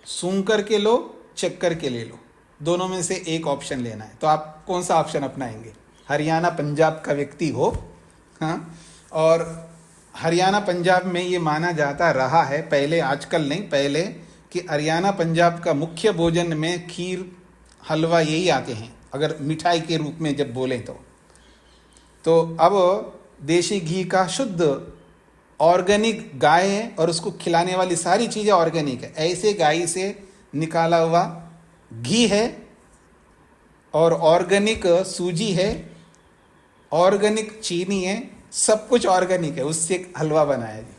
Speaker 1: सूंघ करके लो, चख करके ले लो, दोनों में से एक ऑप्शन लेना है। तो आप कौन सा ऑप्शन अपनाएंगे? हरियाणा पंजाब का व्यक्ति हो, हाँ, और हरियाणा पंजाब में ये माना जाता रहा है पहले, आजकल नहीं, पहले, कि हरियाणा पंजाब का मुख्य भोजन में खीर हलवा यही आते हैं, अगर मिठाई के रूप में जब बोलें तो अब देशी घी का शुद्ध ऑर्गेनिक गाय है और उसको खिलाने वाली सारी चीज़ें ऑर्गेनिक है, ऐसे गाय से निकाला हुआ घी है और ऑर्गेनिक सूजी है, ऑर्गेनिक चीनी है, सब कुछ ऑर्गेनिक है, उससे एक हलवा बनाया जी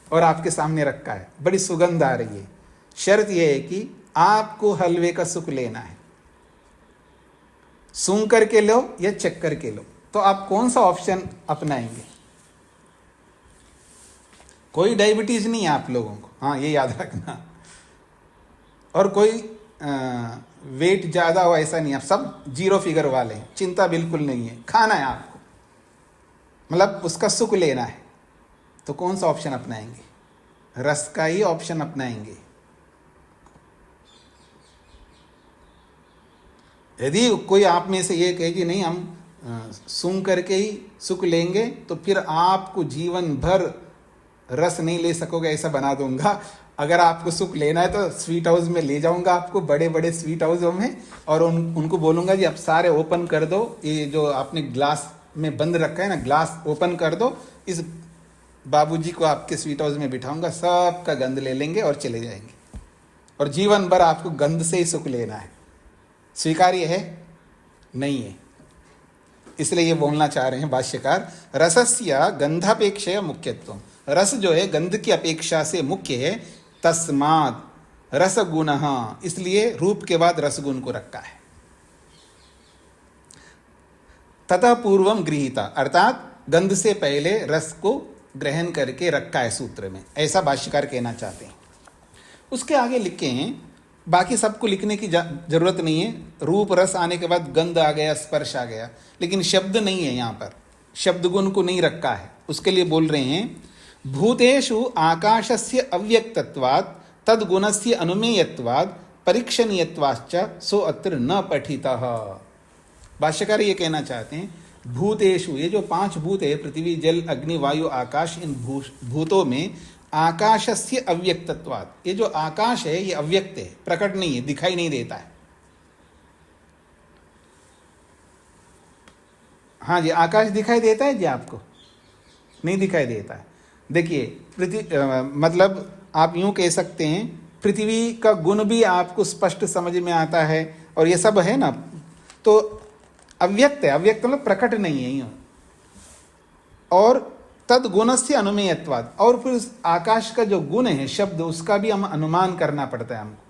Speaker 1: और आपके सामने रखा है, बड़ी सुगंध आ रही है। शर्त यह है कि आपको हलवे का सुख लेना है, सूंघ करके लो या चख करके लो। तो आप कौन सा ऑप्शन अपनाएंगे? कोई डायबिटीज नहीं है आप लोगों को, हाँ, ये याद रखना, और कोई वेट ज़्यादा हो ऐसा नहीं, आप सब जीरो फिगर वाले हैं, चिंता बिल्कुल नहीं है, खाना है आपको, मतलब उसका सुख लेना है। तो कौन सा ऑप्शन अपनाएंगे? रस का ही ऑप्शन अपनाएंगे। यदि कोई आप में से ये कहे कि नहीं हम सूंघ करके ही सुख लेंगे, तो फिर आपको जीवन भर रस नहीं ले सकोगे, ऐसा बना दूंगा। अगर आपको सुख लेना है तो स्वीट हाउस में ले जाऊंगा आपको, बड़े बड़े स्वीट हाउसों में, और उनको बोलूंगा जी आप सारे ओपन कर दो, ये जो आपने ग्लास में बंद रखा है ना, ग्लास ओपन कर दो, इस बाबूजी को आपके स्वीट हाउस में बिठाऊंगा, सबका गंध ले लेंगे और चले जाएंगे, और जीवन भर आपको गंध से ही सुख लेना है। स्वीकार्य है? नहीं है। इसलिए ये बोलना चाह रहे हैं भाष्यकार, रसस्य गंधापेक्षया मुख्यत्व, रस जो है गंध की अपेक्षा से मुख्य है, तस्मात् रसगुणः, इसलिए रूप के बाद रसगुण को रखा है। ततः पूर्वम गृहीता, अर्थात गंध से पहले रस को ग्रहण करके रखा है सूत्र में, ऐसा भाष्यकार कहना चाहते हैं। उसके आगे लिखे हैं, बाकी सबको लिखने की जरूरत नहीं है, रूप रस आने के बाद गंध आ गया, स्पर्श आ गया, लेकिन शब्द नहीं है, यहाँ पर शब्द गुण को नहीं रखा है। उसके लिए बोल रहे हैं, भूतेषु आकाशस्य अव्यक्तत्वात् तद्गुणस्य अनुमेयत्वात् परीक्षणीयत्वाच्च सो अत्र न पठितः। भाष्यकार ये कहना चाहते हैं, भूतेषु, ये जो पांच भूत है, पृथ्वी जल अग्नि वायु आकाश, इन भूतों में आकाशस्य अव्यक्तत्वात्, ये जो आकाश है ये अव्यक्त है, प्रकट नहीं है, दिखाई नहीं देता है। हाँ जी, आकाश दिखाई देता है जी आपको? नहीं दिखाई देता है। देखिए मतलब आप यूं कह सकते हैं, पृथ्वी का गुण भी आपको स्पष्ट समझ में आता है, और ये सब है ना, तो अव्यक्त है। अव्यक्त मतलब प्रकट नहीं है यूं। और तद गुणस्य अनुमेयत्वाद, और फिर उस आकाश का जो गुण है शब्द, उसका भी हम अनुमान करना पड़ता है हमको।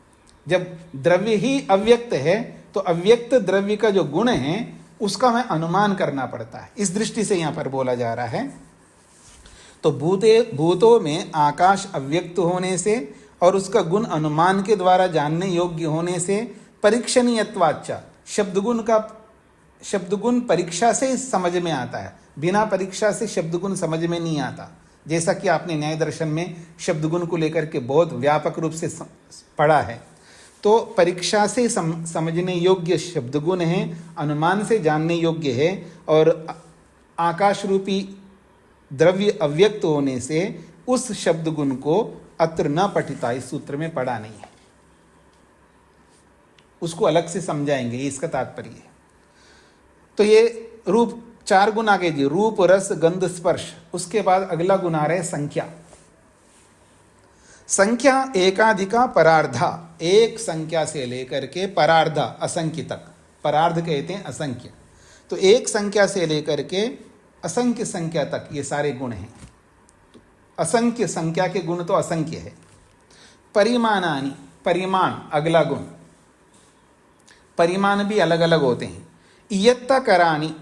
Speaker 1: जब द्रव्य ही अव्यक्त है तो अव्यक्त द्रव्य का जो गुण है उसका हमें अनुमान करना पड़ता है। इस दृष्टि से यहां पर बोला जा रहा है। तो भूतों में आकाश अव्यक्त होने से और उसका गुण अनुमान के द्वारा जानने योग्य होने से परीक्षणीयत्वाच्च, शब्दगुण परीक्षा से समझ में आता है। बिना परीक्षा से शब्दगुण समझ में नहीं आता। जैसा कि आपने न्याय दर्शन में शब्दगुण को लेकर के बहुत व्यापक रूप से पढ़ा है। तो परीक्षा से समझने योग्य शब्दगुण है, अनुमान से जानने योग्य है, और आकाश रूपी द्रव्य अव्यक्त होने से उस शब्दगुण को अत्र न पठिता, इस सूत्र में पढ़ा नहीं है, उसको अलग से समझाएंगे, इसका तात्पर्य है। तो ये रूप 4 गुण आगे जी, रूप रस गंध स्पर्श। उसके बाद अगला गुण आ रहा है संख्या। संख्या एकाधिका परार्धा, एक संख्या से लेकर के परार्धा असंख्य तक। परार्ध कहते हैं असंख्य। तो एक संख्या से लेकर के असंख्य संख्या तक ये सारे गुण हैं। असंख्य संख्या के गुण तो असंख्य है। परिमाणानि, परिमाण अगला गुण। परिमाण भी अलग अलग होते हैं। इयत्ता करानि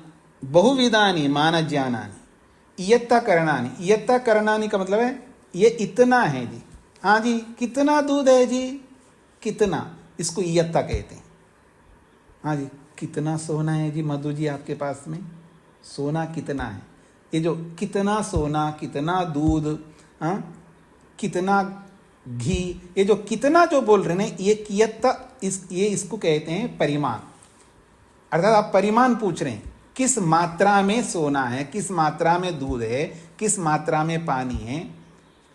Speaker 1: बहुविधानि मानज्ञानानि। इयत्ता करणानि, इयत्ता करणानि का मतलब है ये इतना है जी। हाँ जी, कितना दूध है जी, कितना, इसको इयत्ता कहते हैं। हाँ जी, कितना सोना है जी मधु जी आपके पास में, सोना कितना है। ये जो कितना सोना, कितना दूध, हाँ, कितना घी, ये जो कितना जो बोल रहे हैं ये कियत्ता, ये इसको कहते हैं परिमाण। अर्थात आप परिमाण पूछ रहे हैं, किस मात्रा में सोना है, किस मात्रा में दूध है, किस मात्रा में पानी है,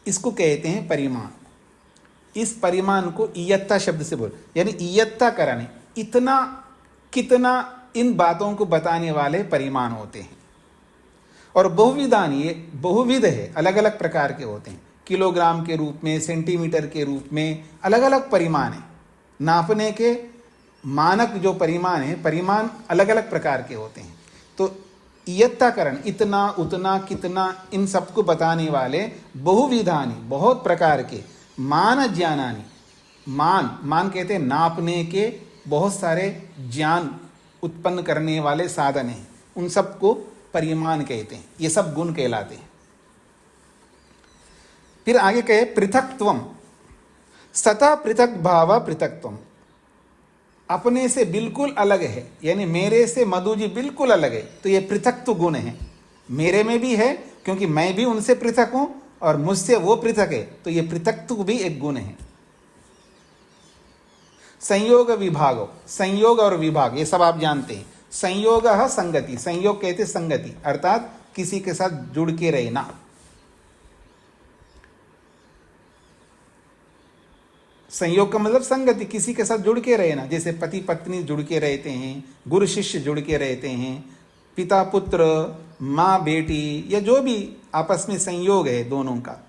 Speaker 1: इसको कहते हैं परिमाण। इस परिमाण को इयत्ता शब्द से बोल, यानी इयत्ता कराने, इतना कितना, इन बातों को बताने वाले परिमाण होते हैं। और बहुविधान, ये बहुविध है, अलग अलग प्रकार के होते हैं। किलोग्राम के रूप में, सेंटीमीटर के रूप में, अलग अलग परिमाण है। नापने के मानक जो परिमाण है, परिमाण अलग अलग प्रकार के होते हैं। तो इयत्ताकरण, इतना उतना कितना, इन सबको बताने वाले बहुविधानी, बहुत प्रकार के, मान ज्ञानानि, मान कहते हैं नापने के बहुत सारे ज्ञान उत्पन्न करने वाले साधन हैं, उन सबको परिमाण कहते हैं। ये सब गुण कहलाते हैं। फिर आगे कहे पृथक्त्वम, सता पृथक भाव पृथक्त्वम, अपने से बिल्कुल अलग है, यानी मेरे से मधु जी बिल्कुल अलग है, तो ये पृथक्त्व गुण है। मेरे में भी है क्योंकि मैं भी उनसे पृथक हूं, और मुझसे वो पृथक है, तो ये पृथक्त्व भी एक गुण है। संयोग विभागो, संयोग और विभाग ये सब आप जानते हैं। संयोग संगति, संयोग कहते संगति, अर्थात किसी के साथ जुड़ के रहना। संयोग का मतलब संगति, किसी के साथ जुड़ के रहना। जैसे पति पत्नी जुड़ के रहते हैं, गुरु शिष्य जुड़ के रहते हैं, पिता पुत्र, माँ बेटी, या जो भी आपस में संयोग है, दोनों का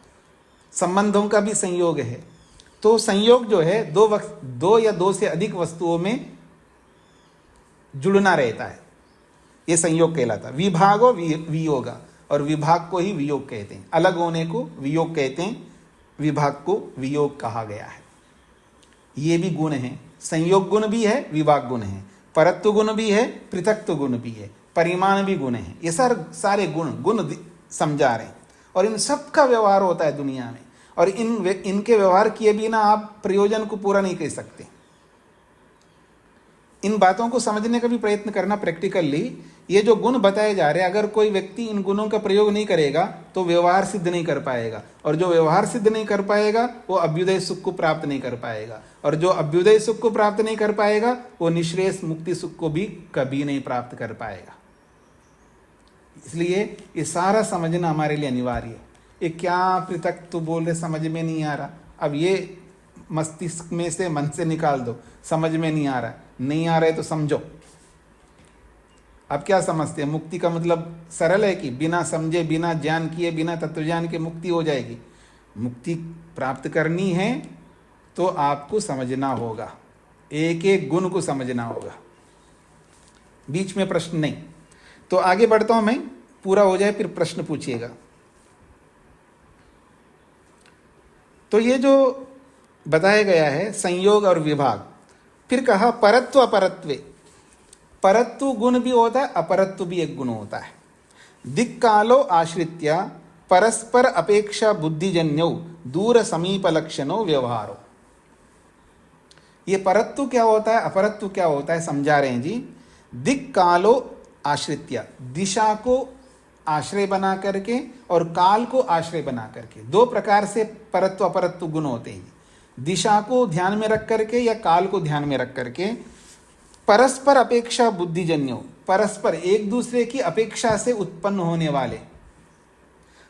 Speaker 1: संबंधों का भी संयोग है। तो संयोग जो है दो या दो से अधिक वस्तुओं में जुड़ना रहता है, ये संयोग कहलाता है। विभागो वियोग, और विभाग को ही वियोग कहते हैं। अलग होने को वियोग कहते हैं, विभाग को वियोग कहा गया है। ये भी गुण है, संयोग गुण भी है, विभाग गुण है, परत्व गुण भी है, पृथक्त्व गुण भी है, परिमाण भी गुण है। ये सारे गुण समझा रहे हैं। और इन सब का व्यवहार होता है दुनिया में, और इनके व्यवहार किए बिना आप प्रयोजन को पूरा नहीं कर सकते। इन बातों को समझने का भी प्रयत्न करना प्रैक्टिकली। ये जो गुण बताए जा रहे हैं, अगर कोई व्यक्ति इन गुणों का प्रयोग नहीं करेगा तो व्यवहार सिद्ध नहीं कर पाएगा, और जो व्यवहार सिद्ध नहीं कर पाएगा वो अभ्युदय सुख को प्राप्त नहीं कर पाएगा, और जो अभ्युदय सुख को प्राप्त नहीं कर पाएगा वो निश्रेयस मुक्ति सुख को भी कभी नहीं प्राप्त कर पाएगा। इसलिए ये सारा समझना हमारे लिए अनिवार्य है। ये क्या पृथक तो बोल रहे, समझ में नहीं आ रहा, अब ये मस्तिष्क में से, मन से निकाल दो। समझ में नहीं आ रहा है तो समझो। आप क्या समझते हैं? मुक्ति का मतलब सरल है कि बिना समझे, बिना ज्ञान किए, बिना तत्वज्ञान के मुक्ति हो जाएगी? मुक्ति प्राप्त करनी है तो आपको समझना होगा, एक एक गुण को समझना होगा, बीच में प्रश्न नहीं। तो आगे बढ़ता हूं मैं, पूरा हो जाए फिर प्रश्न पूछिएगा। तो ये जो बताया गया है संयोग और विभाग, फिर कहा परत्व अपरत्वे। परत्व गुण भी होता है, अपरत्व भी एक गुण होता है। दिक्कालो आश्रित्य परस्पर अपेक्षा बुद्धिजन्यो दूर समीप लक्षणों व्यवहारो। ये परत्व क्या होता है, अपरत्व क्या होता है, समझा रहे हैं जी। दिक्कालो आश्रित्य, दिशा को आश्रय बना करके और काल को आश्रय बना करके, दो प्रकार से परत्व अपरत्व गुण होते हैं। दिशा को ध्यान में रख करके या काल को ध्यान में रख करके। परस्पर अपेक्षा बुद्धिजन्यो, परस्पर एक दूसरे की अपेक्षा से उत्पन्न होने वाले।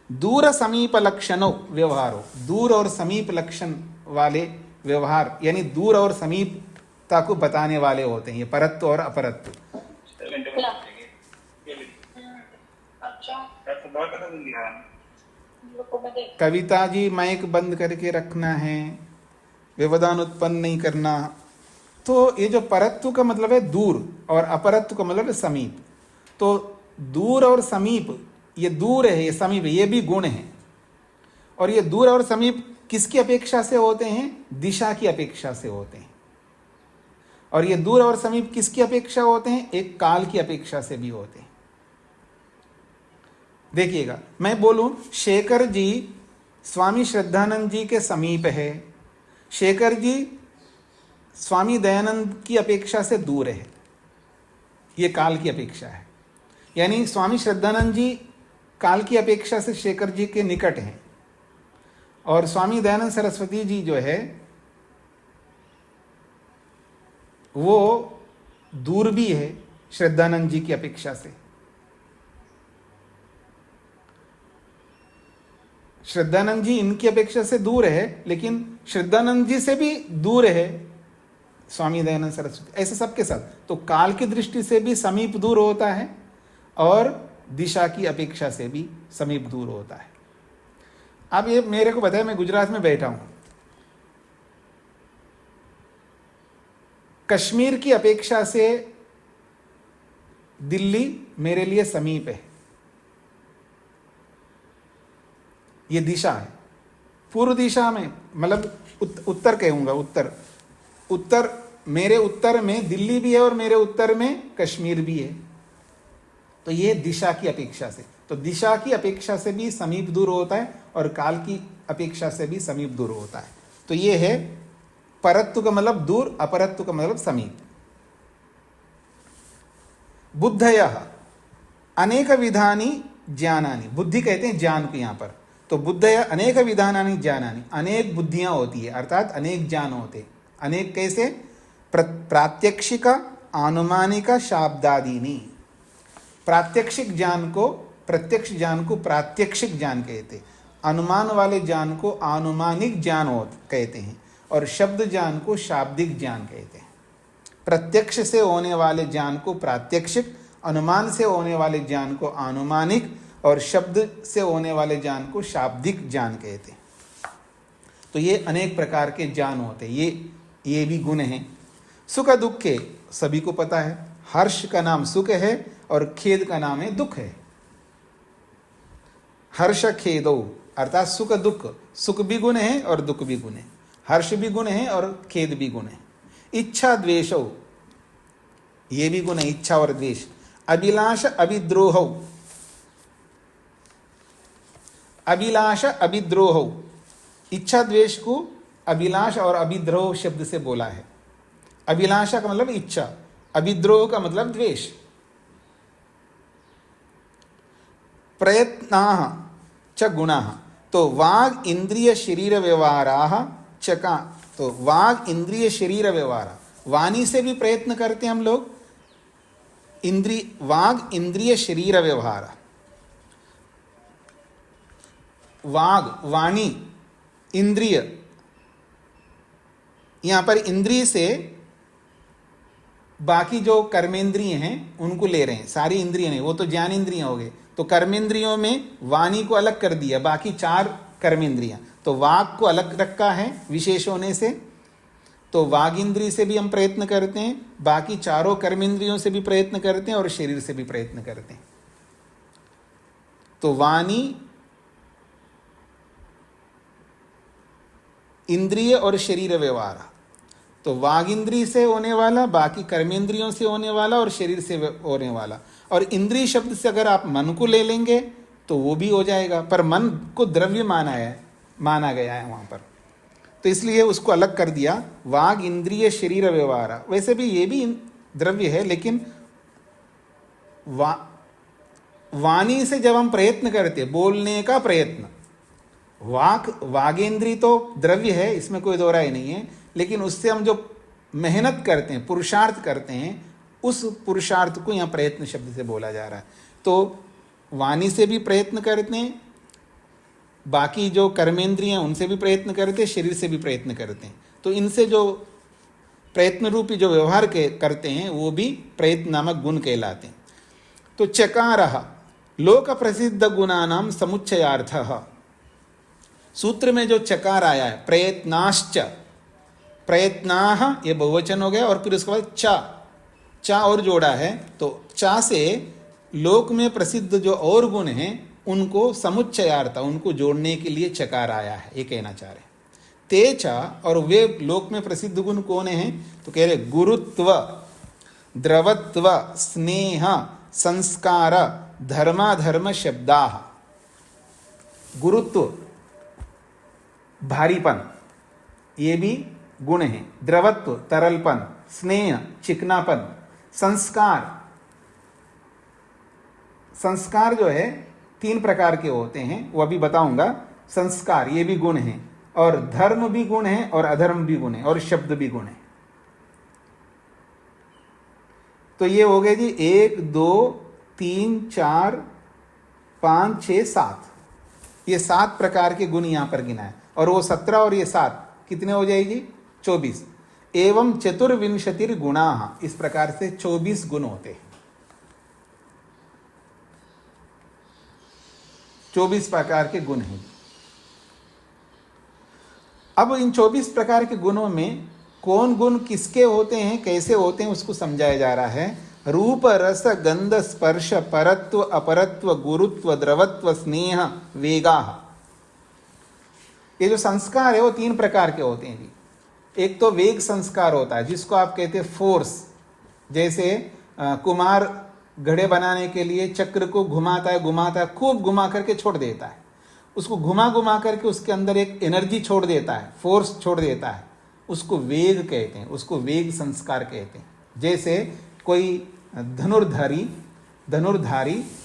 Speaker 1: दूर समीप लक्षणों व्यवहारों, दूर और समीप लक्षण वाले व्यवहार, यानी दूर और समीपता को बताने वाले होते हैं ये परत्व और अपरत्व। कविता जी माइक बंद करके रखना है, व्यवधान उत्पन्न नहीं करना। तो ये जो परत्व का मतलब है दूर और अपरत्व का मतलब है समीप। तो दूर और समीप, ये दूर है, ये समीप है, ये भी गुण है। और ये दूर और समीप किसकी अपेक्षा से होते हैं? दिशा की अपेक्षा से होते हैं। और ये दूर और समीप किसकी अपेक्षा होते हैं? एक काल की अपेक्षा से भी होते हैं। देखिएगा, मैं बोलूं शेखर जी स्वामी श्रद्धानंद जी के समीप है, शेखर जी स्वामी दयानंद की अपेक्षा से दूर है, ये काल की अपेक्षा है। यानी स्वामी श्रद्धानंद जी काल की अपेक्षा से शेखर जी के निकट हैं, और स्वामी दयानंद सरस्वती जी जो है वो दूर भी है श्रद्धानंद जी की अपेक्षा से। श्रद्धानंद जी इनकी अपेक्षा से दूर है, लेकिन श्रद्धानंद जी से भी दूर है स्वामी दयानंद सरस्वती, ऐसे सबके साथ। तो काल की दृष्टि से भी समीप दूर होता है और दिशा की अपेक्षा से भी समीप दूर होता है। अब ये मेरे को बताया, मैं गुजरात में बैठा हूं, कश्मीर की अपेक्षा से दिल्ली मेरे लिए समीप है, ये दिशा है। पूर्व दिशा में मतलब उत्तर कहूंगा, उत्तर मेरे उत्तर में दिल्ली भी है और मेरे उत्तर में कश्मीर भी है। तो ये दिशा की अपेक्षा से, तो दिशा की अपेक्षा से भी समीप दूर होता है और काल की अपेक्षा से भी समीप दूर होता है। तो ये है परत्व का मतलब दूर, अपरत्व का मतलब समीप। बुद्धयः अनेक विधानी ज्ञानानि, बुद्धि कहते हैं ज्ञान को यहां पर। तो बुद्धयः अनेक विधानानि ज्ञानानि, अनेक बुद्धियां होती है अर्थात अनेक ज्ञान होते। अनेक कैसे? प्रात्यक्षिक, आनुमानिक, शाब्दादीनी। प्रात्यक्षिक ज्ञान को, प्रत्यक्ष ज्ञान को प्रात्यक्षिक ज्ञान कहते, अनुमान वाले ज्ञान को आनुमानिक ज्ञान कहते हैं, और शब्द ज्ञान को शाब्दिक ज्ञान कहते हैं। प्रत्यक्ष से होने वाले ज्ञान को प्रात्यक्षिक, अनुमान से होने वाले ज्ञान को आनुमानिक, और शब्द से होने वाले ज्ञान को शाब्दिक ज्ञान कहते हैं। तो ये अनेक प्रकार के ज्ञान होते हैं, ये भी गुण हैं। सुख दुखे सभी को पता है, हर्ष का नाम सुख है और खेद का नाम है दुख है। हर्ष खेदो अर्थात सुख दुख, सुख भी गुण है और दुख भी गुण है, हर्ष भी गुण है और खेद भी गुण है। इच्छा द्वेषो ये भी गुण है, इच्छा और द्वेष। अभिलाष अभिद्रोह, अभिलाष अभिद्रोह, इच्छा द्वेष को अभिलाष और अभिद्रोह शब्द से बोला है। अभिलाषा का मतलब इच्छा, अभिद्रोह का मतलब द्वेष। प्रयत्नाः च गुणाः, तो वाग इंद्रिय शरीर व्यवहाराः च का, तो वाग इंद्रिय शरीर व्यवहार, वाणी से भी प्रयत्न करते हैं हम लोग। वाग इंद्रिय शरीर व्यवहार, वाग वाणी इंद्रिय, यहां पर इंद्रिय से बाकी जो कर्मेंद्रिय हैं उनको ले रहे हैं, सारी इंद्रिय नहीं, वो तो ज्ञान इंद्रिय हो गए। तो कर्मेंद्रियों में वाणी को अलग कर दिया, बाकी 4 कर्मेंद्रियां, तो वाक को अलग रखा है विशेष होने से। तो वाग इंद्रिय से भी हम प्रयत्न करते हैं, बाकी 4 कर्मेंद्रियों से भी प्रयत्न करते हैं और शरीर से भी प्रयत्न करते हैं। तो वाणी, इंद्रिय और शरीर व्यवहार, तो वाग इंद्रिय से होने वाला, बाकी कर्मेंद्रियों से होने वाला और शरीर से होने वाला। और इंद्रिय शब्द से अगर आप मन को ले लेंगे तो वो भी हो जाएगा, पर मन को द्रव्य माना गया है वहां पर, तो इसलिए उसको अलग कर दिया। वाग इंद्रिय शरीर व्यवहार, वैसे भी ये भी द्रव्य है, लेकिन वाणी से जब हम प्रयत्न करते, बोलने का प्रयत्न, वागेंद्री तो द्रव्य है, इसमें कोई दो राय नहीं है, लेकिन उससे हम जो मेहनत करते हैं, पुरुषार्थ करते हैं, उस पुरुषार्थ को यहाँ प्रयत्न शब्द से बोला जा रहा है। तो वाणी से भी प्रयत्न करते हैं, बाकी जो कर्मेंद्रियां उनसे भी प्रयत्न करते हैं, शरीर से भी प्रयत्न करते हैं। तो इनसे जो प्रयत्न रूपी जो व्यवहार करते हैं वो भी प्रयत्न नामक गुण कहलाते हैं। तो चकारः लोक प्रसिद्ध गुणानाम समुच्चयार्थः, सूत्र में जो चकार आया है, प्रयत्नाश्च, प्रयत्नाः ये बहुवचन हो गया, और फिर उसके बाद चा और जोड़ा है, तो चा से लोक में प्रसिद्ध जो और गुण हैं उनको समुच्चयार्थ, उनको जोड़ने के लिए चकार आया है, ये कहना चाह रहे हैं। ते चा, और वे लोक में प्रसिद्ध गुण कौन हैं, तो कह रहे गुरुत्व, द्रवत्व, स्नेह, संस्कार, धर्माधर्म शब्दाः। गुरुत्व भारीपन, ये भी गुण है। द्रवत्व तरलपन, स्नेह चिकनापन, संस्कार जो है 3 प्रकार के होते हैं, वो अभी बताऊंगा। संस्कार ये भी गुण है, और धर्म भी गुण है, और अधर्म भी गुण है, और शब्द भी गुण है। तो ये हो गए जी 1 2 3 4 5 6 7, ये 7 प्रकार के गुण यहां पर गिना है, और वो 17 और ये 7 कितने हो जाएगी 24। एवं चतुर्विंशतिर गुणाः, इस प्रकार से 24 गुण होते हैं। 24 प्रकार के गुण हैं। अब इन 24 प्रकार के गुणों में कौन गुण किसके होते हैं, कैसे होते हैं, उसको समझाया जा रहा है। रूप रस गंध स्पर्श परत्व अपरत्व गुरुत्व द्रवत्व स्नेह वेगाः, ये जो संस्कार है वो 3 प्रकार के होते हैं जी। एक तो वेग संस्कार होता है, जिसको आप कहते हैं फोर्स, जैसे कुम्हार घड़े बनाने के लिए चक्र को घुमाता है, खूब घुमा करके छोड़ देता है, उसको घुमा करके उसके अंदर एक एनर्जी छोड़ देता है, फोर्स छोड़ देता है, उसको वेग कहते हैं, उसको वेग संस्कार कहते हैं। जैसे कोई धनुर्धारी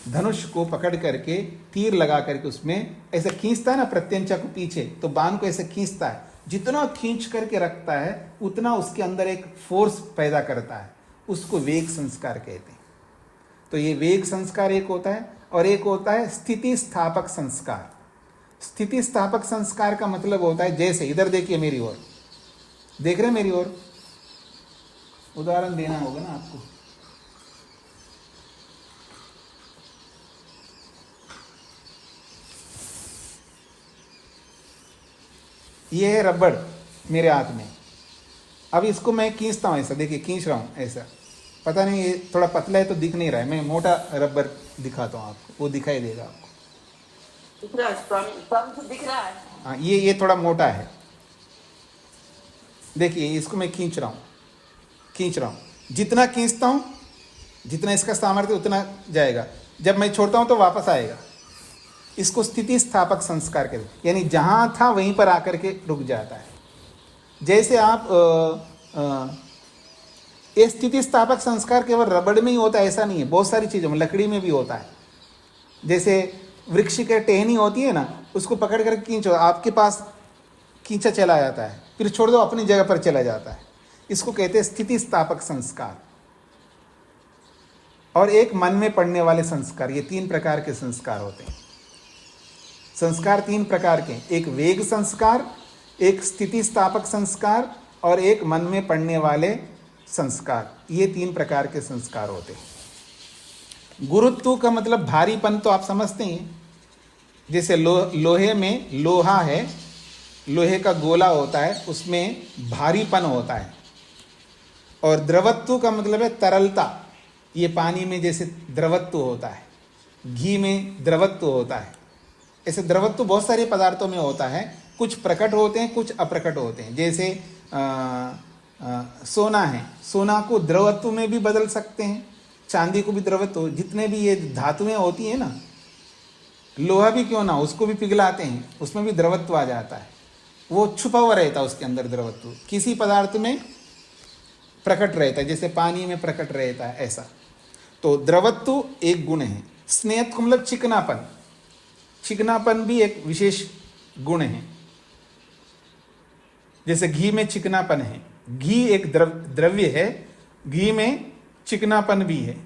Speaker 1: धनुष को पकड़ करके तीर लगा करके उसमें ऐसे खींचता है ना, प्रत्यंचा को पीछे, तो बाण को ऐसे खींचता है, जितना खींच करके रखता है उतना उसके अंदर एक फोर्स पैदा करता है, उसको वेग संस्कार कहते हैं। तो ये वेग संस्कार एक होता है, और एक होता है स्थिति स्थापक संस्कार। स्थिति स्थापक संस्कार का मतलब होता है, जैसे इधर देखिए मेरी ओर, देख रहे हैं मेरी ओर, उदाहरण देना होगा ना आपको। ये है रबड़ मेरे हाथ में, अब इसको मैं खींचता हूँ ऐसा, देखिए खींच रहा हूँ ऐसा, पता नहीं ये थोड़ा पतला है तो दिख नहीं रहा है, मैं मोटा रबड़ दिखाता हूँ आपको, वो दिखाई देगा आपको,
Speaker 6: दिख रहा है स्वामी तो दिख रहा है।
Speaker 1: हाँ ये थोड़ा मोटा है, देखिए इसको मैं खींच रहा हूँ, जितना खींचता हूँ जितना इसका सामर्थ्य उतना जाएगा, जब मैं छोड़ता हूँ तो वापस आएगा। इसको स्थिति स्थापक संस्कार कहते हैं, यानी जहां था वहीं पर आकर के रुक जाता है। जैसे आप ये स्थिति स्थापक संस्कार केवल रबड़ में ही होता है ऐसा नहीं है, बहुत सारी चीज़ों में, लकड़ी में भी होता है। जैसे वृक्ष की टहनी होती है ना, उसको पकड़ कर खींचो, आपके पास खींचा चला जाता है, फिर छोड़ दो अपनी जगह पर चला जाता है, इसको कहते हैं स्थिति स्थापक संस्कार। और एक मन में पड़ने वाले संस्कार, ये 3 प्रकार के संस्कार होते हैं। संस्कार 3 प्रकार के, एक वेग संस्कार, एक स्थिति स्थापक संस्कार, और एक मन में पड़ने वाले संस्कार, ये 3 प्रकार के संस्कार होते हैं। गुरुत्व का मतलब भारीपन तो आप समझते हैं। जैसे लोहे में लोहा है, लोहे का गोला होता है, उसमें भारीपन होता है। और द्रवत्व का मतलब है तरलता। ये पानी में जैसे द्रवत्व होता है, घी में द्रवत्व होता है, ऐसे द्रवत्व बहुत सारे पदार्थों में होता है। कुछ प्रकट होते हैं, कुछ अप्रकट होते हैं। जैसे सोना है, सोना को द्रवत्व में भी बदल सकते हैं, चांदी को भी द्रवत्व। जितने भी ये धातुएं होती हैं ना, लोहा भी क्यों ना, उसको भी पिघलाते हैं, उसमें भी द्रवत्व आ जाता है। वो छुपा हुआ रहता है उसके अंदर द्रवत्व, किसी पदार्थ में प्रकट रहता है, जैसे पानी में प्रकट रहता है ऐसा। तो द्रवत्व एक गुण है। स्नेह का मतलब चिकनापन, चिकनापन भी एक विशेष गुण है। जैसे घी में चिकनापन है, घी एक द्रव्य है, घी में चिकनापन भी है,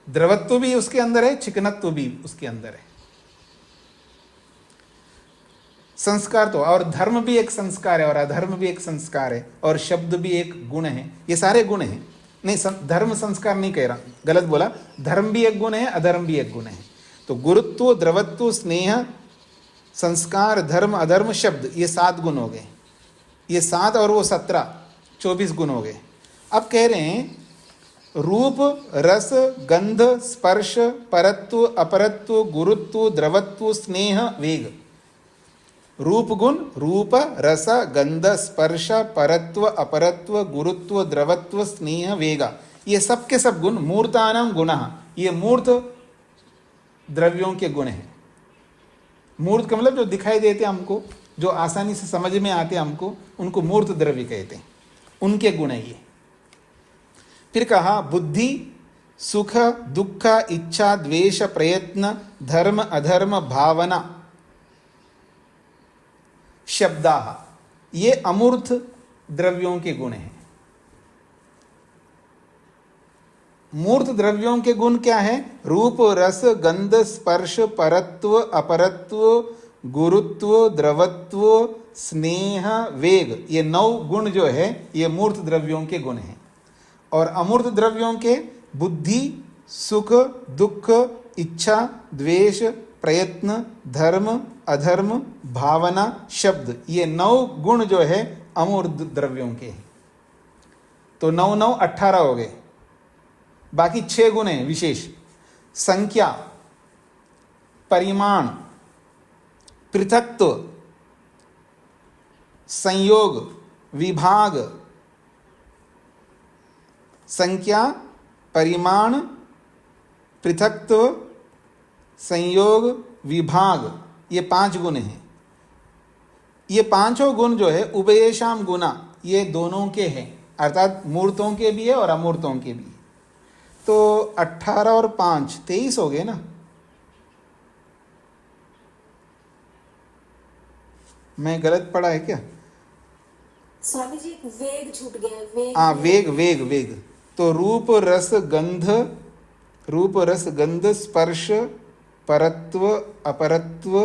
Speaker 1: द्रवत्व भी उसके अंदर है, चिकनत्व भी उसके अंदर है। संस्कार तो, और धर्म भी एक संस्कार है, और अधर्म भी एक संस्कार है, और शब्द भी एक गुण है। ये सारे गुण हैं। नहीं, धर्म संस्कार नहीं कह रहा, गलत बोला। धर्म भी एक गुण है, अधर्म भी एक गुण है। तो गुरुत्व, द्रवत्व, स्नेह, संस्कार, धर्म, अधर्म, शब्द, ये 7 गुण हो गए। ये 7 और वो 17, 24 गुण हो गए। अब कह रहे हैं रूप, रस, गंध, स्पर्श, परत्व, अपरत्व, गुरुत्व, द्रवत्व, स्नेह, वेग। रूप गुण, रूप, रस, गंध, स्पर्श, परत्व, अपरत्व, गुरुत्व, द्रवत्व, स्नेह, वेगा, ये सब के सब गुण मूर्तानाम गुणः, ये मूर्त द्रव्यों के गुण हैं। मूर्त का मतलब जो दिखाई देते हैं हमको, जो आसानी से समझ में आते हैं हमको, उनको मूर्त द्रव्य कहते हैं, उनके गुण है ये। फिर कहा बुद्धि, सुख, दुख, इच्छा, द्वेष, प्रयत्न, धर्म, अधर्म, भावना, शब्दाः, ये अमूर्त द्रव्यों के गुण हैं। मूर्त द्रव्यों के गुण क्या है? रूप, रस, गंध, स्पर्श, परत्व, अपरत्व, गुरुत्व, द्रवत्व, स्नेह, वेग, ये 9 गुण जो है ये मूर्त द्रव्यों के गुण हैं। और अमूर्त द्रव्यों के बुद्धि, सुख, दुख, इच्छा, द्वेष, प्रयत्न, धर्म, अधर्म, भावना, शब्द, ये 9 गुण जो है अमूर्त द्रव्यों के हैं। तो 9 9 18 हो गए। बाकी 6 गुण हैं विशेष: संख्या, परिमाण, पृथक्त्व, संयोग, विभाग। संख्या, परिमाण, पृथक्त्व, संयोग, विभाग, ये 5 गुण हैं। ये 5 गुण जो है उभयेषाम गुणा, ये दोनों के हैं, अर्थात मूर्तों के भी है और अमूर्तों के भी। तो 18 और 5 23 हो गए ना। मैं गलत पढ़ा है क्या?
Speaker 9: स्वामी जी वेग छूट गया। वेग,
Speaker 1: हाँ, वेग वेग वेग। तो रूप, रस, गंध, स्पर्श, परत्व, अपरत्व,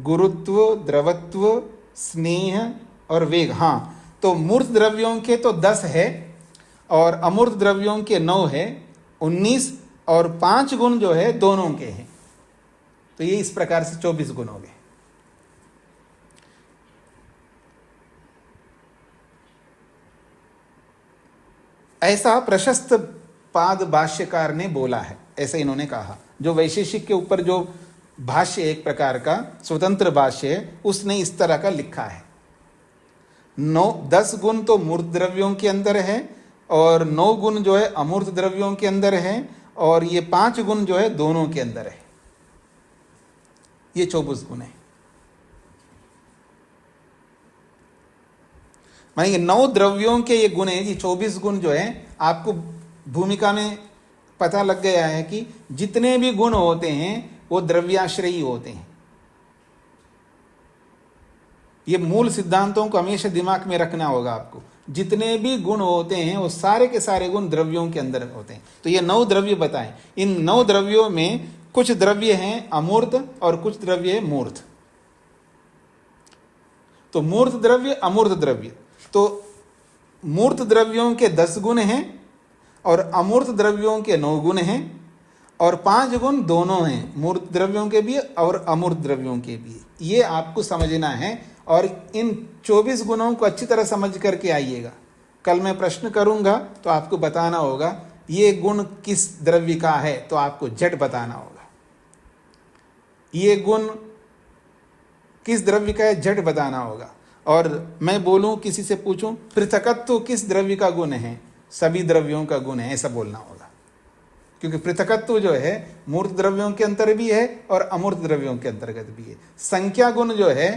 Speaker 1: गुरुत्व, द्रवत्व, स्नेह और वेग। हाँ, तो मूर्त द्रव्यों के तो 10 है और अमूर्त द्रव्यों के 9 है, 19, और 5 गुण जो है दोनों के हैं। तो ये इस प्रकार से 24 गुण हो गए। ऐसा प्रशस्त पाद भाष्यकार ने बोला है, ऐसा इन्होंने कहा। जो वैशेषिक के ऊपर जो भाष्य, एक प्रकार का स्वतंत्र भाष्य है, उसने इस तरह का लिखा है। 10 गुण तो मूर्त द्रव्यों के अंदर है और 9 गुण जो है अमूर्त द्रव्यों के अंदर है, और ये 5 गुण जो है दोनों के अंदर है। ये 24 गुण है। मानिए 9 द्रव्यों के ये गुण है, ये 24 गुण जो है आपको भूमिका में पता लग गया है कि जितने भी गुण होते हैं वो द्रव्याश्रयी होते हैं। ये मूल सिद्धांतों को हमेशा दिमाग में रखना होगा आपको। जितने भी गुण होते हैं वो सारे के सारे गुण द्रव्यों के अंदर होते हैं। तो ये 9 द्रव्य बताएं। इन 9 द्रव्यों में कुछ द्रव्य हैं अमूर्त और कुछ द्रव्य है मूर्त। तो मूर्त द्रव्य, अमूर्त द्रव्य। तो मूर्त द्रव्यों के 10 गुण हैं और अमूर्त द्रव्यों के 9 गुण हैं और 5 गुण दोनों हैं, मूर्त द्रव्यों के भी और अमूर्त द्रव्यों के भी। ये आपको समझना है और इन 24 गुणों को अच्छी तरह समझ करके आइएगा। कल मैं प्रश्न करूंगा तो आपको बताना होगा ये गुण किस द्रव्य का है, तो आपको झट बताना होगा। ये गुण किस द्रव्य का है, झट बताना होगा। और मैं बोलूं, किसी से पूछूं पृथकत्व किस द्रव्य का गुण है, सभी द्रव्यों का गुण है, ऐसा बोलना होगा। क्योंकि पृथकत्व जो है मूर्त द्रव्यों के अंतर भी है और अमूर्त द्रव्यों के अंतर्गत भी है। संख्या गुण जो है,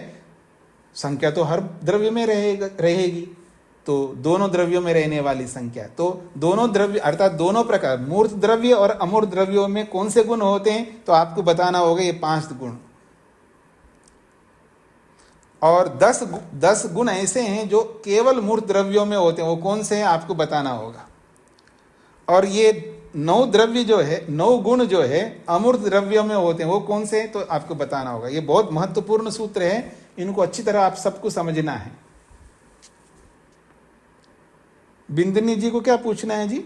Speaker 1: संख्या तो हर द्रव्य में रहेगी, तो दोनों द्रव्यों में रहने वाली संख्या, तो दोनों द्रव्य अर्थात दोनों प्रकार मूर्त द्रव्य और अमूर्त द्रव्यों में कौन से गुण होते हैं, तो आपको बताना होगा ये 5 गुण। और 10 गुण ऐसे हैं जो केवल मूर्त द्रव्यों में होते हैं, वो कौन से हैं आपको बताना होगा। और ये 9 द्रव्य जो है, 9 गुण जो है अमूर्त द्रव्यों में होते हैं, वो कौन से हैं तो आपको बताना होगा। ये बहुत महत्वपूर्ण सूत्र है, इनको अच्छी तरह आप सबको समझना है। बिंदनी जी को क्या पूछना है जी?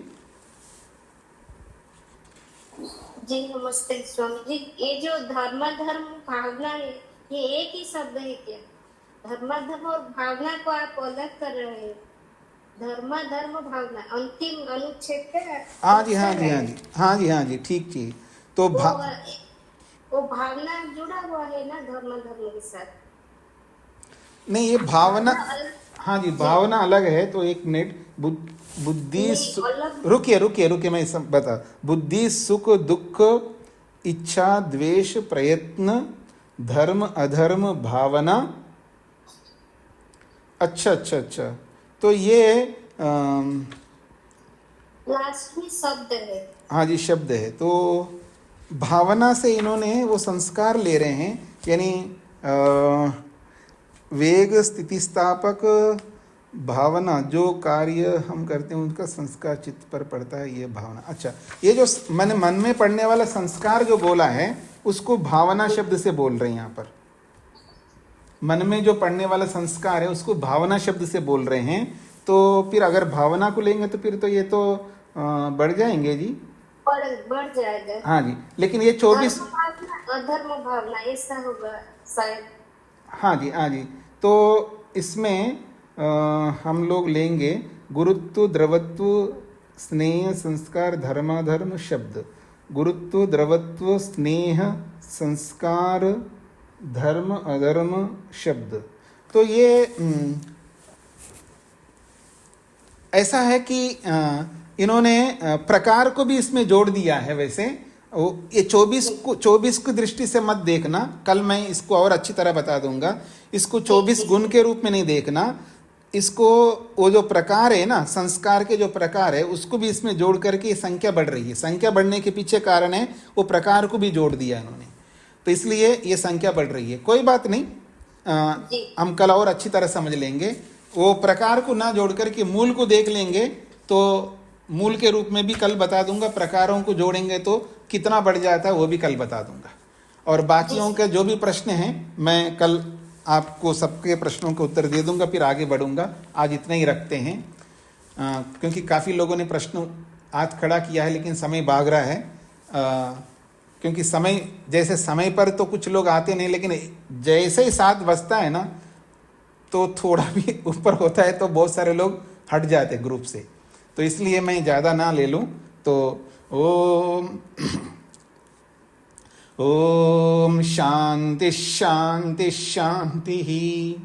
Speaker 10: जी नमस्ते स्वामी जी। ये जो धर्म धर्म भावना है, ये एक ही शब्द है क्या? धर्म और भावना को आप अलग कर रहे हैं। धर्म भावना अंतिम अनुच्छेद का।
Speaker 1: हाँ जी, हाँ जी, हाँ जी, हाँ जी, हाँ जी, ठीक ठीक। तो
Speaker 10: वो भावना जुड़ा हुआ है ना धर्म के साथ।
Speaker 1: नहीं, ये भावना, हाँ जी, भावना अलग है। तो एक मिनट, बुद्धि, रुकिए मैं सब बता। बुद्धि, सुख, दुख, इच्छा, द्वेष, प्रयत्न, धर्म, अधर्म, भावना। अच्छा, तो ये
Speaker 10: लास्ट में शब्द है।
Speaker 1: हाँ जी, शब्द है। तो भावना से इन्होंने वो संस्कार ले रहे हैं, यानी वेग, स्थितिस्थापक, भावना, जो कार्य हम करते हैं उनका संस्कार चित्त पर पड़ता है, ये भावना। अच्छा, ये जो मैंने मन में पड़ने वाला संस्कार जो बोला है उसको भावना शब्द से बोल रहे हैं यहाँ पर। मन में जो पड़ने वाला संस्कार है उसको भावना शब्द से बोल रहे हैं। तो फिर अगर भावना को लेंगे तो फिर तो ये तो बढ़ जाएंगे जी,
Speaker 10: बढ़ जाएगा।
Speaker 1: हाँ जी, लेकिन ये 24
Speaker 10: अधर्म भावना ऐसा होगा शायद।
Speaker 1: हाँ जी, हाँ जी। तो इसमें हम लोग लेंगे गुरुत्व, द्रवत्व, स्नेह, संस्कार, धर्माधर्म, शब्द। गुरुत्व, द्रवत्व, स्नेह, संस्कार, धर्म, अधर्म, शब्द। तो ये ऐसा है कि इन्होंने प्रकार को भी इसमें जोड़ दिया है। वैसे ये 24 की दृष्टि से मत देखना, कल मैं इसको और अच्छी तरह बता दूंगा। इसको 24 गुण के रूप में नहीं देखना, इसको वो जो प्रकार है ना, संस्कार के जो प्रकार है उसको भी इसमें जोड़ करके संख्या बढ़ रही है। संख्या बढ़ने के पीछे कारण है वो प्रकार को भी जोड़ दिया इन्होंने, तो इसलिए ये संख्या बढ़ रही है। कोई बात नहीं, हम कल और अच्छी तरह समझ लेंगे। वो प्रकार को ना जोड़ करके मूल को देख लेंगे, तो मूल के रूप में भी कल बता दूंगा। प्रकारों को जोड़ेंगे तो कितना बढ़ जाता है वो भी कल बता दूंगा। और बाकियों के जो भी प्रश्न हैं मैं कल आपको सबके प्रश्नों के उत्तर दे दूंगा, फिर आगे बढ़ूंगा। आज इतना ही रखते हैं, क्योंकि काफ़ी लोगों ने प्रश्न हाथ खड़ा किया है, लेकिन समय भाग रहा है। क्योंकि समय, जैसे समय पर तो कुछ लोग आते नहीं, लेकिन जैसे ही 7 बजता है ना तो थोड़ा भी ऊपर होता है तो बहुत सारे लोग हट जाते ग्रुप से। तो इसलिए मैं ज़्यादा ना ले लूँ। तो ओम शांति शांति शांति ही।